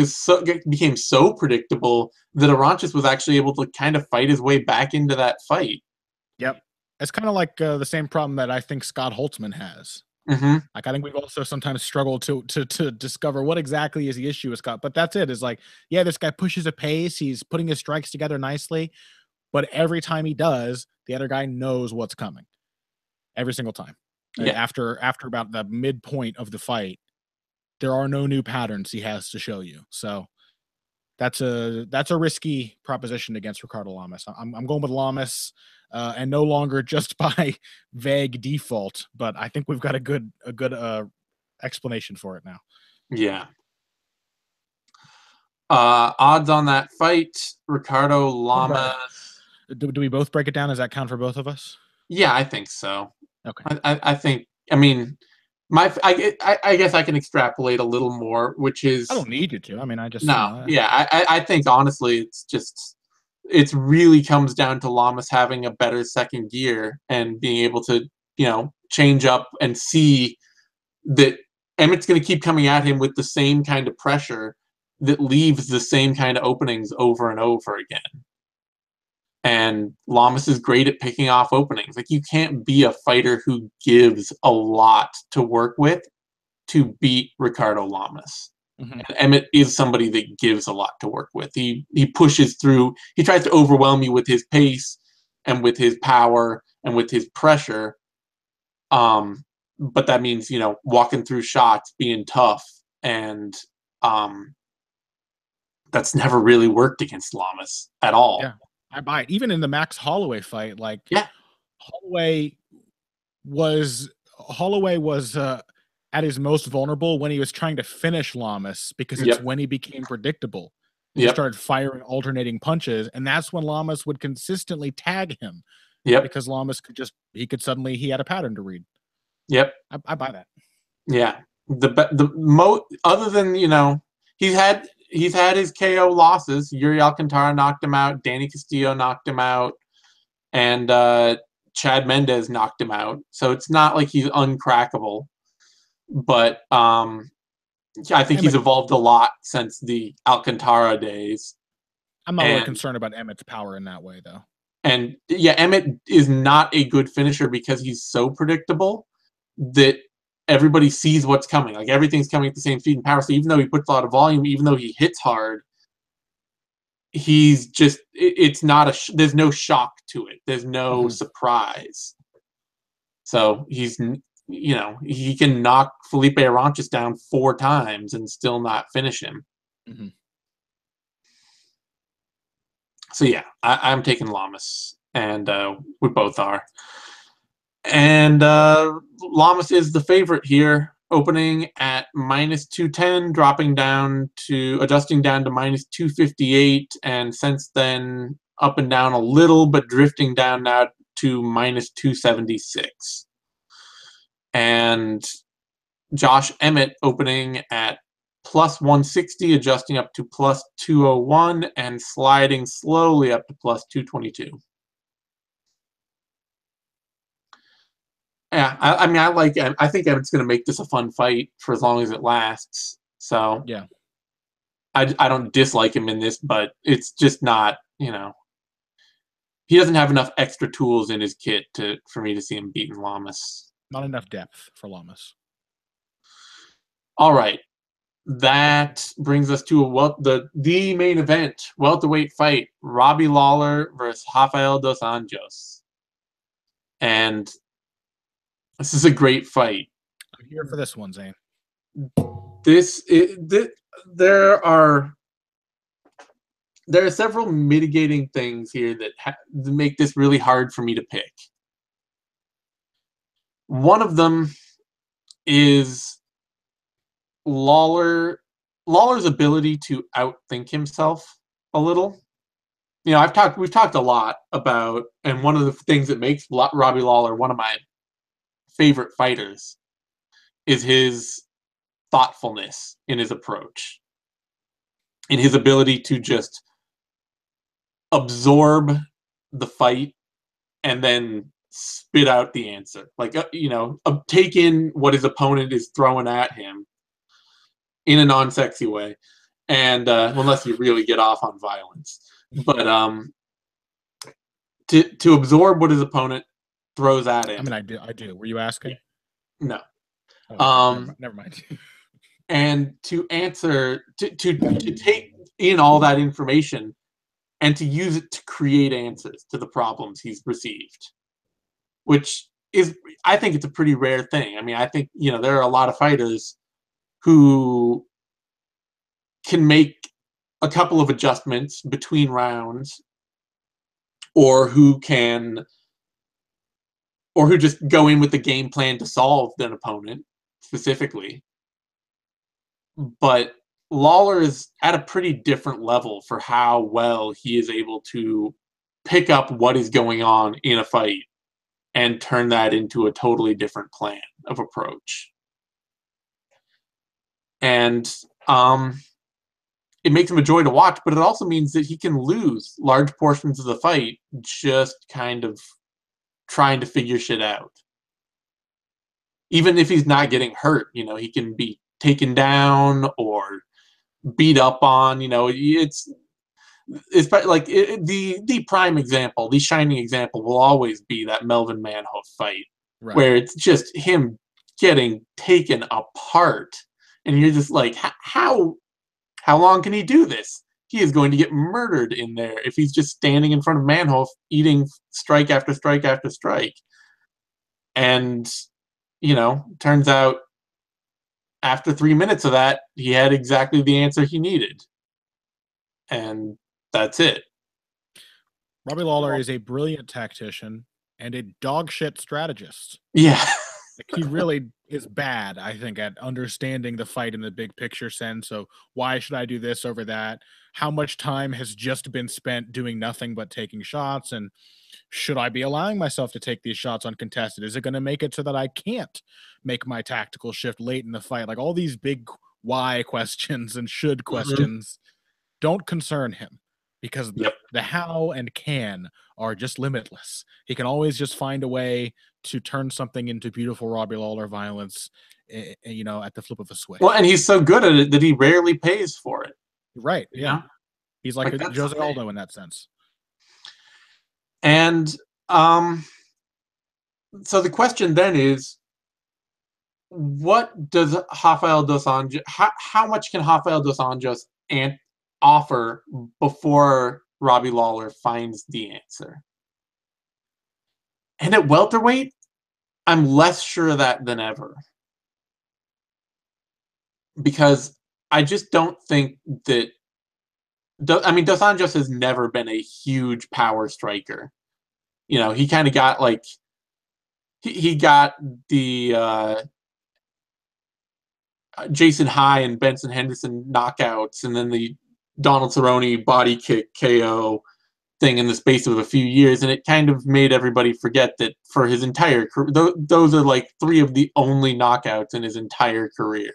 became so predictable that Aranches was actually able to kind of fight his way back into that fight. Yep. It's kind of like the same problem that I think Scott Holtzman has. Like, I think we've also sometimes struggled to discover what exactly is the issue with Scott, but that's it. Is like, yeah, this guy pushes a pace, he's putting his strikes together nicely, but every time he does, the other guy knows what's coming every single time. After about the midpoint of the fight, there are no new patterns he has to show you. So that's a risky proposition against Ricardo Lamas. I'm going with Lamas, and no longer just by vague default, but I think we've got a good explanation for it now. Yeah. Odds on that fight: Ricardo Lamas. Do we both break it down? Does that count for both of us? Yeah, I think so. Okay. I think. I mean, I guess I can extrapolate a little more, which is. I don't need you to. I mean, I just. No. I think honestly, it really comes down to Lamas having a better second gear and being able to, change up and see that Emmett's going to keep coming at him with the same kind of pressure that leaves the same kind of openings over and over again. And Lamas is great at picking off openings. Like, you can't be a fighter who gives a lot to work with to beat Ricardo Lamas. Mm-hmm. And Emmett is somebody that gives a lot to work with. He pushes through. He tries to overwhelm you with his pace and with his power and with his pressure. But that means, walking through shots, being tough, and that's never really worked against Lamas at all. Yeah, I buy it. Even in the Max Holloway fight, like, yeah, Holloway was at his most vulnerable when he was trying to finish Lamas, because it's when he became predictable. He just started firing alternating punches, and that's when Lamas would consistently tag him. Because Lamas could suddenly, he had a pattern to read. I buy that. Yeah. Other than, he's had his KO losses. Yuri Alcantara knocked him out, Danny Castillo knocked him out, and Chad Mendez knocked him out. So it's not like he's uncrackable. But I think he's evolved a lot since the Alcantara days. I'm not really concerned about Emmett's power in that way, though. And yeah, Emmett is not a good finisher because he's so predictable that everybody sees what's coming. Like, everything's coming at the same speed and power. So even though he puts a lot of volume, even though he hits hard, he's just, it's not there's no shock to it. There's no surprise. So he's, he can knock Felipe Arantes down 4 times and still not finish him. So yeah, I'm taking Lamas, and we both are. And Lamas is the favorite here, opening at -210, adjusting down to -258, and since then up and down a little, but drifting down now to -276. And Josh Emmett opening at +160, adjusting up to +201, and sliding slowly up to +222. Yeah, I think Emmett's going to make this a fun fight for as long as it lasts. So yeah, I don't dislike him in this, but it's just not, he doesn't have enough extra tools in his kit for me to see him beating Lamas. Not enough depth for Lamas. All right. That brings us to the main event, welterweight fight, Robbie Lawler versus Rafael dos Anjos. And this is a great fight. I'm here for this one, Zane. There are several mitigating things here that make this really hard for me to pick. One of them is Lawler's ability to outthink himself a little. We've talked a lot about, and one of the things that makes Robbie Lawler one of my favorite fighters is his thoughtfulness in his approach, in his ability to just absorb the fight and then spit out the answer. Like, take in what his opponent is throwing at him in a non-sexy way, and unless you really get off on violence, but to absorb what his opponent throws at him. I mean, I do. Were you asking? No. Oh, never mind. And to answer, to take in all that information and to use it to create answers to the problems he's received, which is, I think it's a pretty rare thing. I mean, I think, there are a lot of fighters who can make a couple of adjustments between rounds, or who just go in with the game plan to solve their opponent specifically. But Lawler is at a pretty different level for how well he is able to pick up what is going on in a fight and turn that into a totally different plan of approach. And it makes him a joy to watch, but it also means that he can lose large portions of the fight just kind of trying to figure shit out. Even if he's not getting hurt, he can be taken down or beat up on. like the prime example, the shining example will always be that Melvin Manhoef fight, Right. where it's just him getting taken apart, and you're just like, how long can he do this? He is going to get murdered in there if he's just standing in front of Manhoef eating strike after strike after strike. And, you know, turns out after 3 minutes of that, he had exactly the answer he needed. And that's it. Robbie Lawler is a brilliant tactician and a dog shit strategist. Yeah. Like, he really is bad, I think, at understanding the fight in the big picture sense. So why should I do this over that? How much time has just been spent doing nothing but taking shots? And should I be allowing myself to take these shots uncontested? Is it going to make it so that I can't make my tactical shift late in the fight? Like, all these big why questions and should questions don't concern him, because the how and can are just limitless. He can always just find a way to turn something into beautiful Robbie Lawler violence, you know, at the flip of a switch. Well, and he's so good at it that he rarely pays for it. Right. Yeah. Know? He's like a Jose Aldo in that sense. And so the question then is, what does Rafael dos Anjos, how much can Rafael dos Anjos offer before Robbie Lawler finds the answer? And at welterweight, I'm less sure of that than ever. Because I just don't think that... I mean, dos Anjos has never been a huge power striker. You know, he kind of got, like... He got the... Jason High and Benson Henderson knockouts, and then the Donald Cerrone body kick KO thing in the space of a few years, and it kind of made everybody forget that for his entire career, those are like 3 of the only knockouts in his entire career.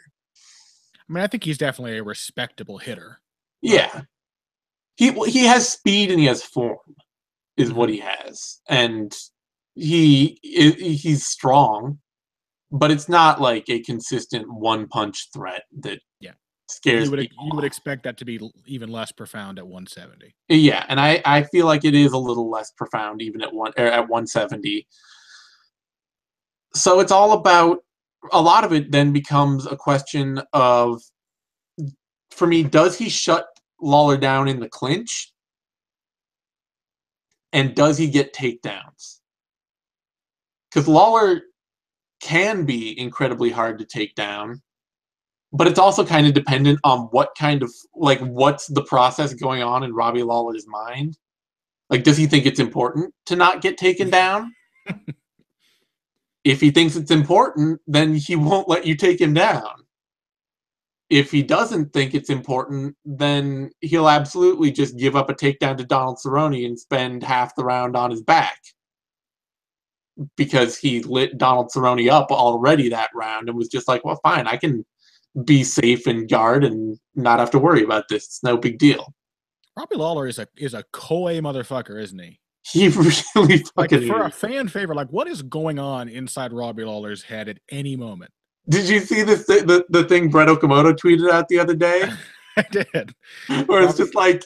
I mean, I think he's definitely a respectable hitter. Yeah. He has speed and he has form, is what he has. And he's strong, but it's not like a consistent one-punch threat that scares people. You would expect that to be even less profound at 170. Yeah, and I feel like it is a little less profound even at 170. So it's all about... A lot of it then becomes a question of, for me, does he shut Lawler down in the clinch? And does he get takedowns? Because Lawler can be incredibly hard to take down, but it's also kind of dependent on what kind of, like, what's the process going on in Robbie Lawler's mind. Like, does he think it's important to not get taken down? If he thinks it's important, then he won't let you take him down. If he doesn't think it's important, then he'll absolutely just give up a takedown to Donald Cerrone and spend half the round on his back, because he lit Donald Cerrone up already that round and was just like, well, fine, I can be safe and guard and not have to worry about this. It's no big deal. Robbie Lawler is a coy motherfucker, isn't he? He really fucking for a fan favorite, like, what is going on inside Robbie Lawler's head at any moment? Did you see this the thing Brett Okamoto tweeted out the other day? I did. Where it's just like,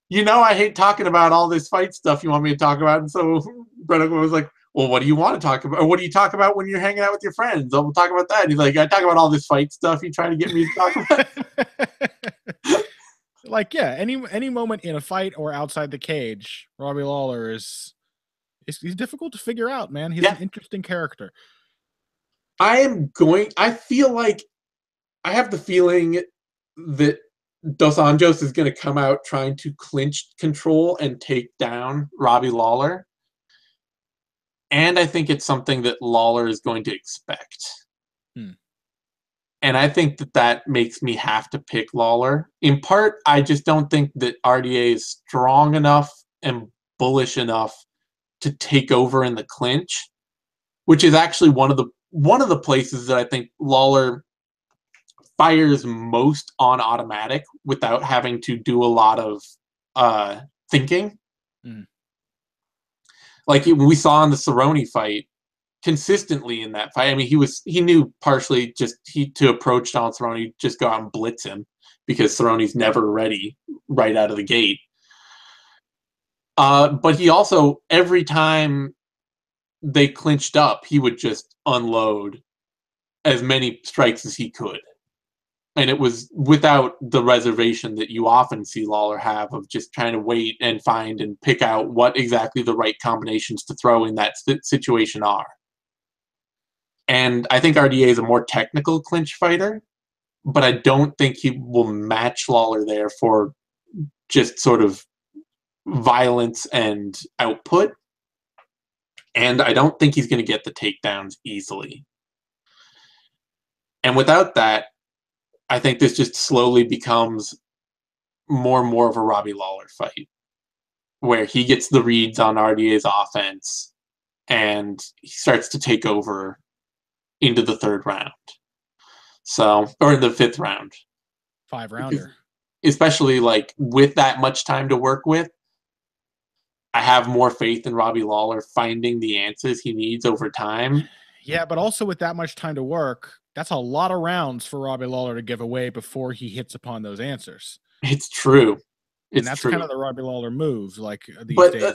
you know, I hate talking about all this fight stuff you want me to talk about. And so Brett Okamoto was like, well, what do you want to talk about? Or what do you talk about when you're hanging out with your friends? Oh, we'll talk about that. And he's like, I talk about all this fight stuff you trying to get me to talk about. Like, yeah, any moment in a fight or outside the cage, Robbie Lawler he's difficult to figure out, man. He's an interesting character. I feel like I have the feeling that Dos Anjos is going to come out trying to clinch control and take down Robbie Lawler. And I think it's something that Lawler is going to expect. And I think that makes me have to pick Lawler. In part, I just don't think that RDA is strong enough and bullish enough to take over in the clinch, which is actually one of the places that I think Lawler fires most on automatic without having to do a lot of thinking. Like we saw in the Cerrone fight, consistently in that fight. I mean, he knew partially just to approach Donald Cerrone, just go out and blitz him, because Cerrone's never ready right out of the gate. But he also, every time they clinched up, he would just unload as many strikes as he could. And it was without the reservation that you often see Lawler have of just trying to wait and find and pick out what exactly the right combinations to throw in that situation are. And I think RDA is a more technical clinch fighter, but I don't think he will match Lawler there for just sort of violence and output. And I don't think he's going to get the takedowns easily. And without that, I think this just slowly becomes more and more of a Robbie Lawler fight, where he gets the reads on RDA's offense and he starts to take over into the third round. So, or the fifth round. 5-rounder. Especially like with that much time to work with, I have more faith in Robbie Lawler finding the answers he needs over time. Yeah, but also with that much time to work, that's a lot of rounds for Robbie Lawler to give away before he hits upon those answers. It's true. And that's kind of the Robbie Lawler move, like these but days.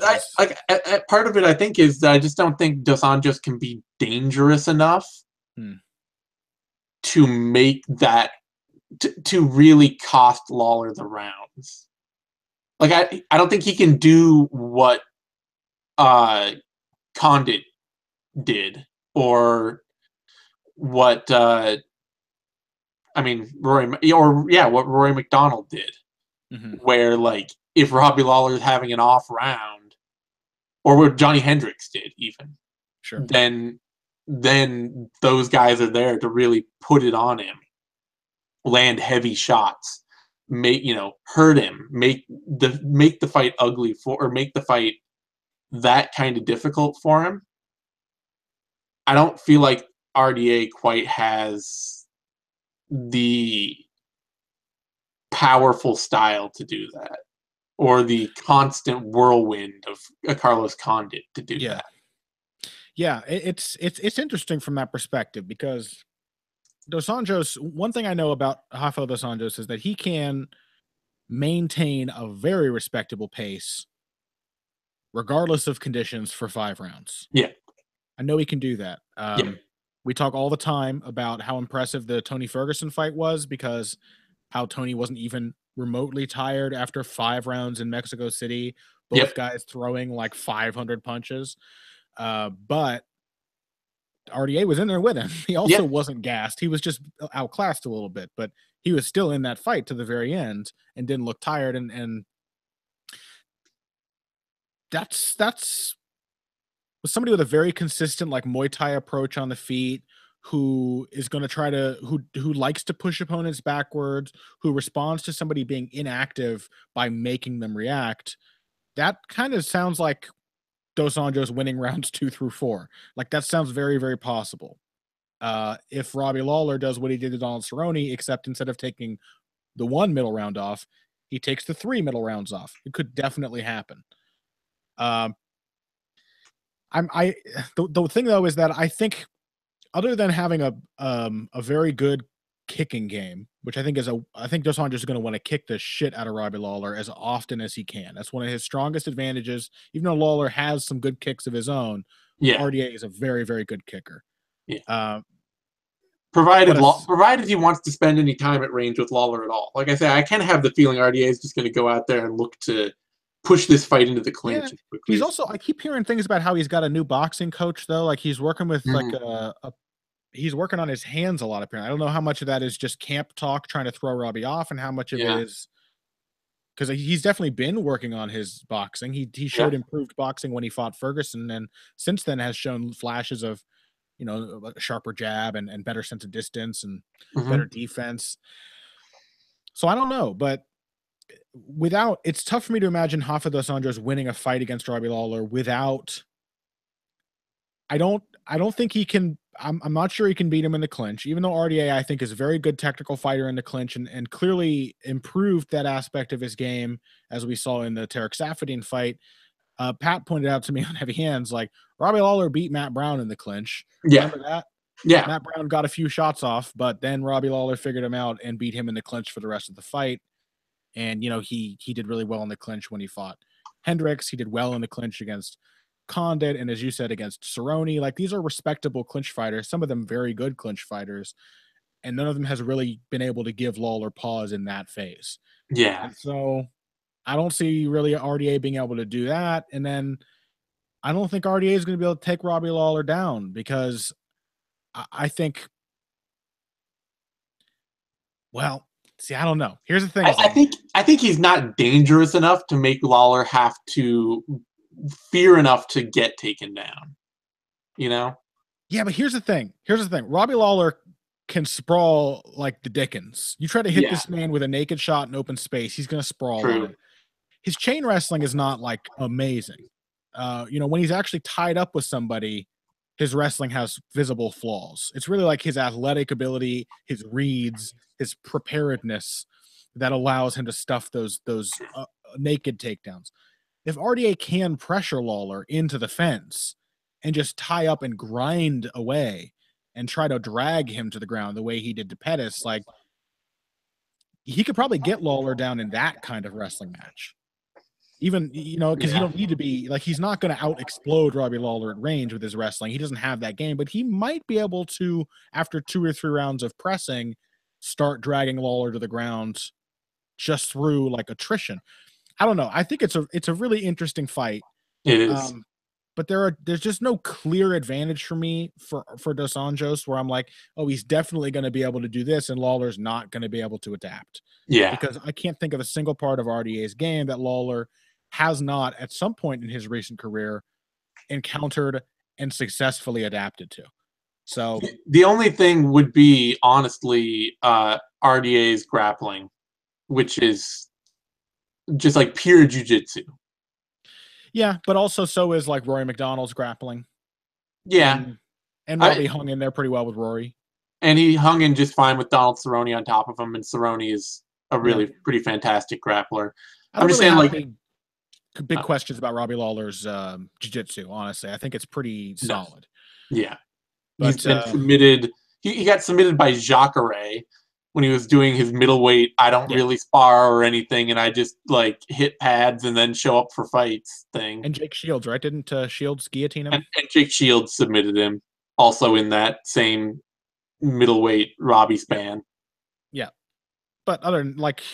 Part of it, I think, is that I just don't think Dos Anjos can be dangerous enough to make that to really cost Lawler the rounds. Like I don't think he can do what Condit did, or what what Rory McDonald did, where like if Robbie Lawler is having an off round, or what Johnny Hendricks did even, sure, then those guys are there to really put it on him, land heavy shots, hurt him, make the fight ugly or make the fight that kind of difficult for him. I don't feel like RDA quite has the powerful style to do that, or the constant whirlwind of a Carlos Condit to do that. Yeah, it's interesting from that perspective, because Dos Anjos, one thing I know about Rafael Dos Anjos is that he can maintain a very respectable pace regardless of conditions for 5 rounds. Yeah. I know he can do that. We talk all the time about how impressive the Tony Ferguson fight was, because how Tony wasn't even remotely tired after 5 rounds in Mexico City, both guys throwing like 500 punches. But RDA was in there with him. He also wasn't gassed. He was just outclassed a little bit, but he was still in that fight to the very end and didn't look tired. And that's with somebody with a very consistent like Muay Thai approach on the feet, who is going to try to who likes to push opponents backwards, who responds to somebody being inactive by making them react. That kind of sounds like Dos Anjos winning rounds 2 through 4. Like that sounds very, very possible. If Robbie Lawler does what he did to Donald Cerrone, except instead of taking the 1 middle round off, he takes the 3 middle rounds off. It could definitely happen. The thing though is that I think, other than having a very good kicking game, which I think Dos Anjos is going to want to kick the shit out of Robbie Lawler as often as he can. That's one of his strongest advantages. Even though Lawler has some good kicks of his own, RDA is a very, very good kicker. Provided he wants to spend any time at range with Lawler at all. Like I say, I kind of have the feeling RDA is just going to go out there and look to push this fight into the clinch. Yeah. He's also, I keep hearing things about how he's got a new boxing coach though. Like he's working with he's working on his hands a lot, apparently. I don't know how much of that is just camp talk trying to throw Robbie off, and how much of it is because he's definitely been working on his boxing. He showed improved boxing when he fought Ferguson, and since then has shown flashes of, a sharper jab and better sense of distance and better defense. So I don't know, but it's tough for me to imagine Rafa Dos Anjos winning a fight against Robbie Lawler without. I don't think he can. I'm not sure he can beat him in the clinch, even though RDA, I think, is a very good technical fighter in the clinch and clearly improved that aspect of his game, as we saw in the Tarek Saffiedine fight. Pat pointed out to me on Heavy Hands, like, Robbie Lawler beat Matt Brown in the clinch. Remember that? Yeah. Matt Brown got a few shots off, but then Robbie Lawler figured him out and beat him in the clinch for the rest of the fight. And, he did really well in the clinch when he fought Hendricks. He did well in the clinch against Condit, and as you said, against Cerrone. Like, these are respectable clinch fighters, some of them very good clinch fighters, and none of them has really been able to give Lawler pause in that phase. Yeah. And so I don't see really RDA being able to do that. And then I don't think RDA is going to be able to take Robbie Lawler down, because I think, well, see, I don't know. Here's the thing. I think he's not dangerous enough to make Lawler have to fear enough to get taken down. You know? Yeah, but here's the thing. Robbie Lawler can sprawl like the Dickens. You try to hit this man with a naked shot in open space, he's going to sprawl on it. His chain wrestling is not like amazing. When he's actually tied up with somebody, his wrestling has visible flaws. It's really like his athletic ability, his reads, his preparedness that allows him to stuff those naked takedowns. If RDA can pressure Lawler into the fence and just tie up and grind away and try to drag him to the ground the way he did to Pettis, like, he could probably get Lawler down in that kind of wrestling match. Even, because you don't need to be, like, he's not going to out-explode Robbie Lawler at range with his wrestling. He doesn't have that game, but he might be able to, after 2 or 3 rounds of pressing, start dragging Lawler to the ground just through, like, attrition. I don't know. I think it's a really interesting fight. It is. But there's just no clear advantage for me for Dos Anjos, where I'm like, oh, he's definitely going to be able to do this, and Lawler's not going to be able to adapt. Yeah. Because I can't think of a single part of RDA's game that Lawler has not, at some point in his recent career, encountered and successfully adapted to. So the only thing would be, honestly, RDA's grappling, which is just like pure jiu-jitsu. Yeah, but also so is like Rory McDonald's grappling. Yeah. And Robbie hung in there pretty well with Rory. And he hung in just fine with Donald Cerrone on top of him, and Cerrone is a really pretty fantastic grappler. I'm just saying, like, big questions about Robbie Lawler's jiu-jitsu, honestly. I think it's pretty solid. Yeah. But, he's been submitted. He got submitted by Jacare when he was doing his middleweight, I don't really spar or anything, and I just, like, hit pads and then show up for fights thing. And Jake Shields, right? Didn't Shields guillotine him? And Jake Shields submitted him, also in that same middleweight Robbie span. Yeah. But other than, like,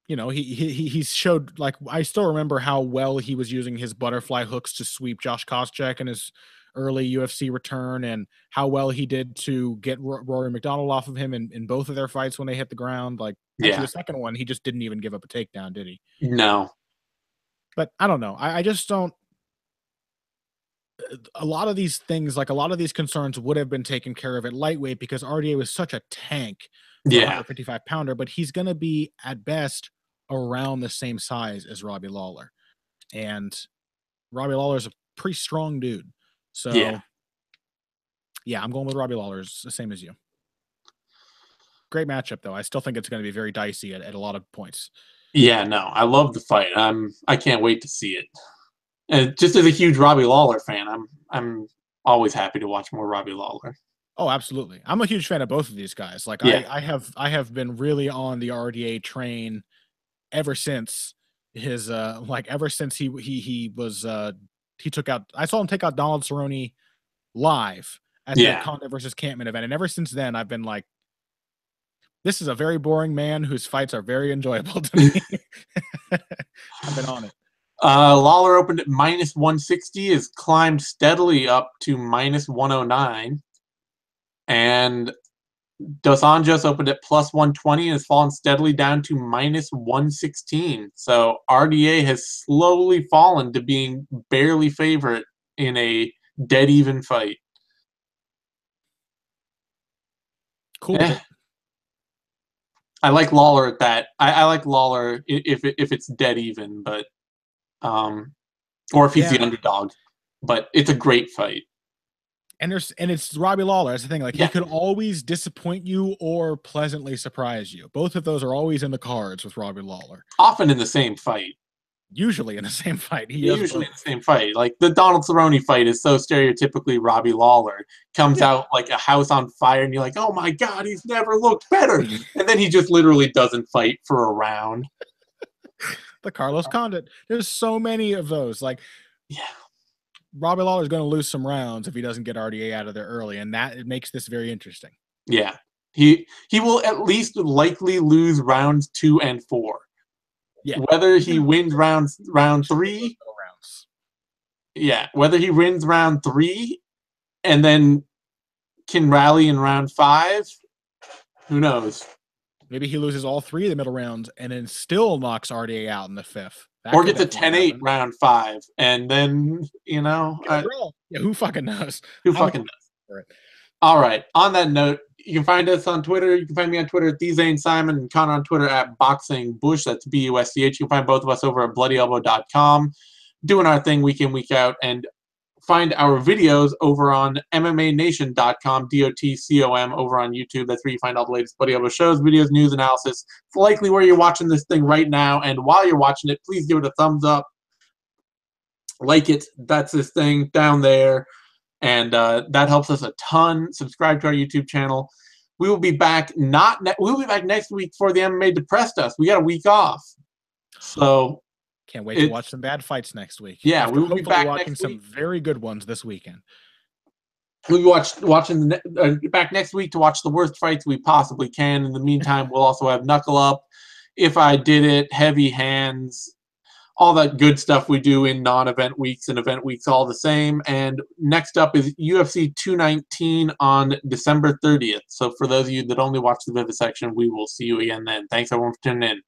he's showed, like, I still remember how well he was using his butterfly hooks to sweep Josh Koscheck in his early UFC return, and how well he did to get Rory McDonald off of him in both of their fights when they hit the ground. Like, actually, the second one, he just didn't even give up a takedown, did he? No. But I don't know. I just don't. A lot of these things, like a lot of these concerns, would have been taken care of at lightweight, because RDA was such a tank for a 155 pounder, but he's going to be at best around the same size as Robbie Lawler. And Robbie Lawler is a pretty strong dude. So, yeah, I'm going with Robbie Lawler, the same as you. Great matchup, though. I still think it's going to be very dicey at a lot of points. Yeah, no, I love the fight. I can't wait to see it. And just as a huge Robbie Lawler fan, I'm always happy to watch more Robbie Lawler. Oh, absolutely. I'm a huge fan of both of these guys. Like, I have been really on the RDA train ever since his ever since he was he took out, I saw him take out Donald Cerrone live at that Condit versus Campman event. And ever since then, I've been like, this is a very boring man whose fights are very enjoyable to me. I've been on it. Lawler opened at -160, has climbed steadily up to -109. And Dos Anjos opened at +120 and has fallen steadily down to -116. So RDA has slowly fallen to being barely favorite in a dead even fight. Cool. I like Lawler at that. I like Lawler if it's dead even, but or if he's the underdog. But it's a great fight. And it's Robbie Lawler. That's the thing. Like, he could always disappoint you or pleasantly surprise you. Both of those are always in the cards with Robbie Lawler. Often in the same fight. Usually in the same fight. Usually in the same fight. Like, the Donald Cerrone fight is so stereotypically Robbie Lawler. Comes out like a house on fire, and you're like, oh my God, he's never looked better. And then he just literally doesn't fight for a round. The Carlos Condit. There's so many of those. Like, yeah, Robbie Lawler is going to lose some rounds if he doesn't get RDA out of there early, and that it makes this very interesting. Yeah, he will at least likely lose rounds 2 and 4. Yeah, whether he wins round 3. Yeah, whether he wins round 3 and then can rally in round 5, who knows? Maybe he loses all 3 of the middle rounds and then still knocks RDA out in the 5th. Or gets a 10-8 round 5, and then, yeah, who fucking knows? Who fucking knows? All right. On that note, you can find us on Twitter. You can find me on Twitter at TheZaneSimon and Connor on Twitter at BoxingBush. That's BUSCH. You can find both of us over at BloodyElbow.com, doing our thing week in, week out, and find our videos over on MMANation.com, DOTCOM, over on YouTube. That's where you find all the latest Bloody Elbow shows, videos, news, analysis. It's likely where you're watching this thing right now, and while you're watching it, please give it a thumbs up. Like it. That's this thing down there, and that helps us a ton. Subscribe to our YouTube channel. We will be back we'll be back next week for the MMA Depressed Us. We got a week off, so can't wait to watch some bad fights next week. Yeah, we will be back watching next some week. Very good ones this weekend. We'll be back next week to watch the worst fights we possibly can. In the meantime, we'll also have Knuckle Up, If I Did It, Heavy Hands, all that good stuff we do in non-event weeks and event weeks all the same. And next up is UFC 219 on December 30th. So for those of you that only watch the Vivisection, we will see you again then. Thanks everyone for tuning in.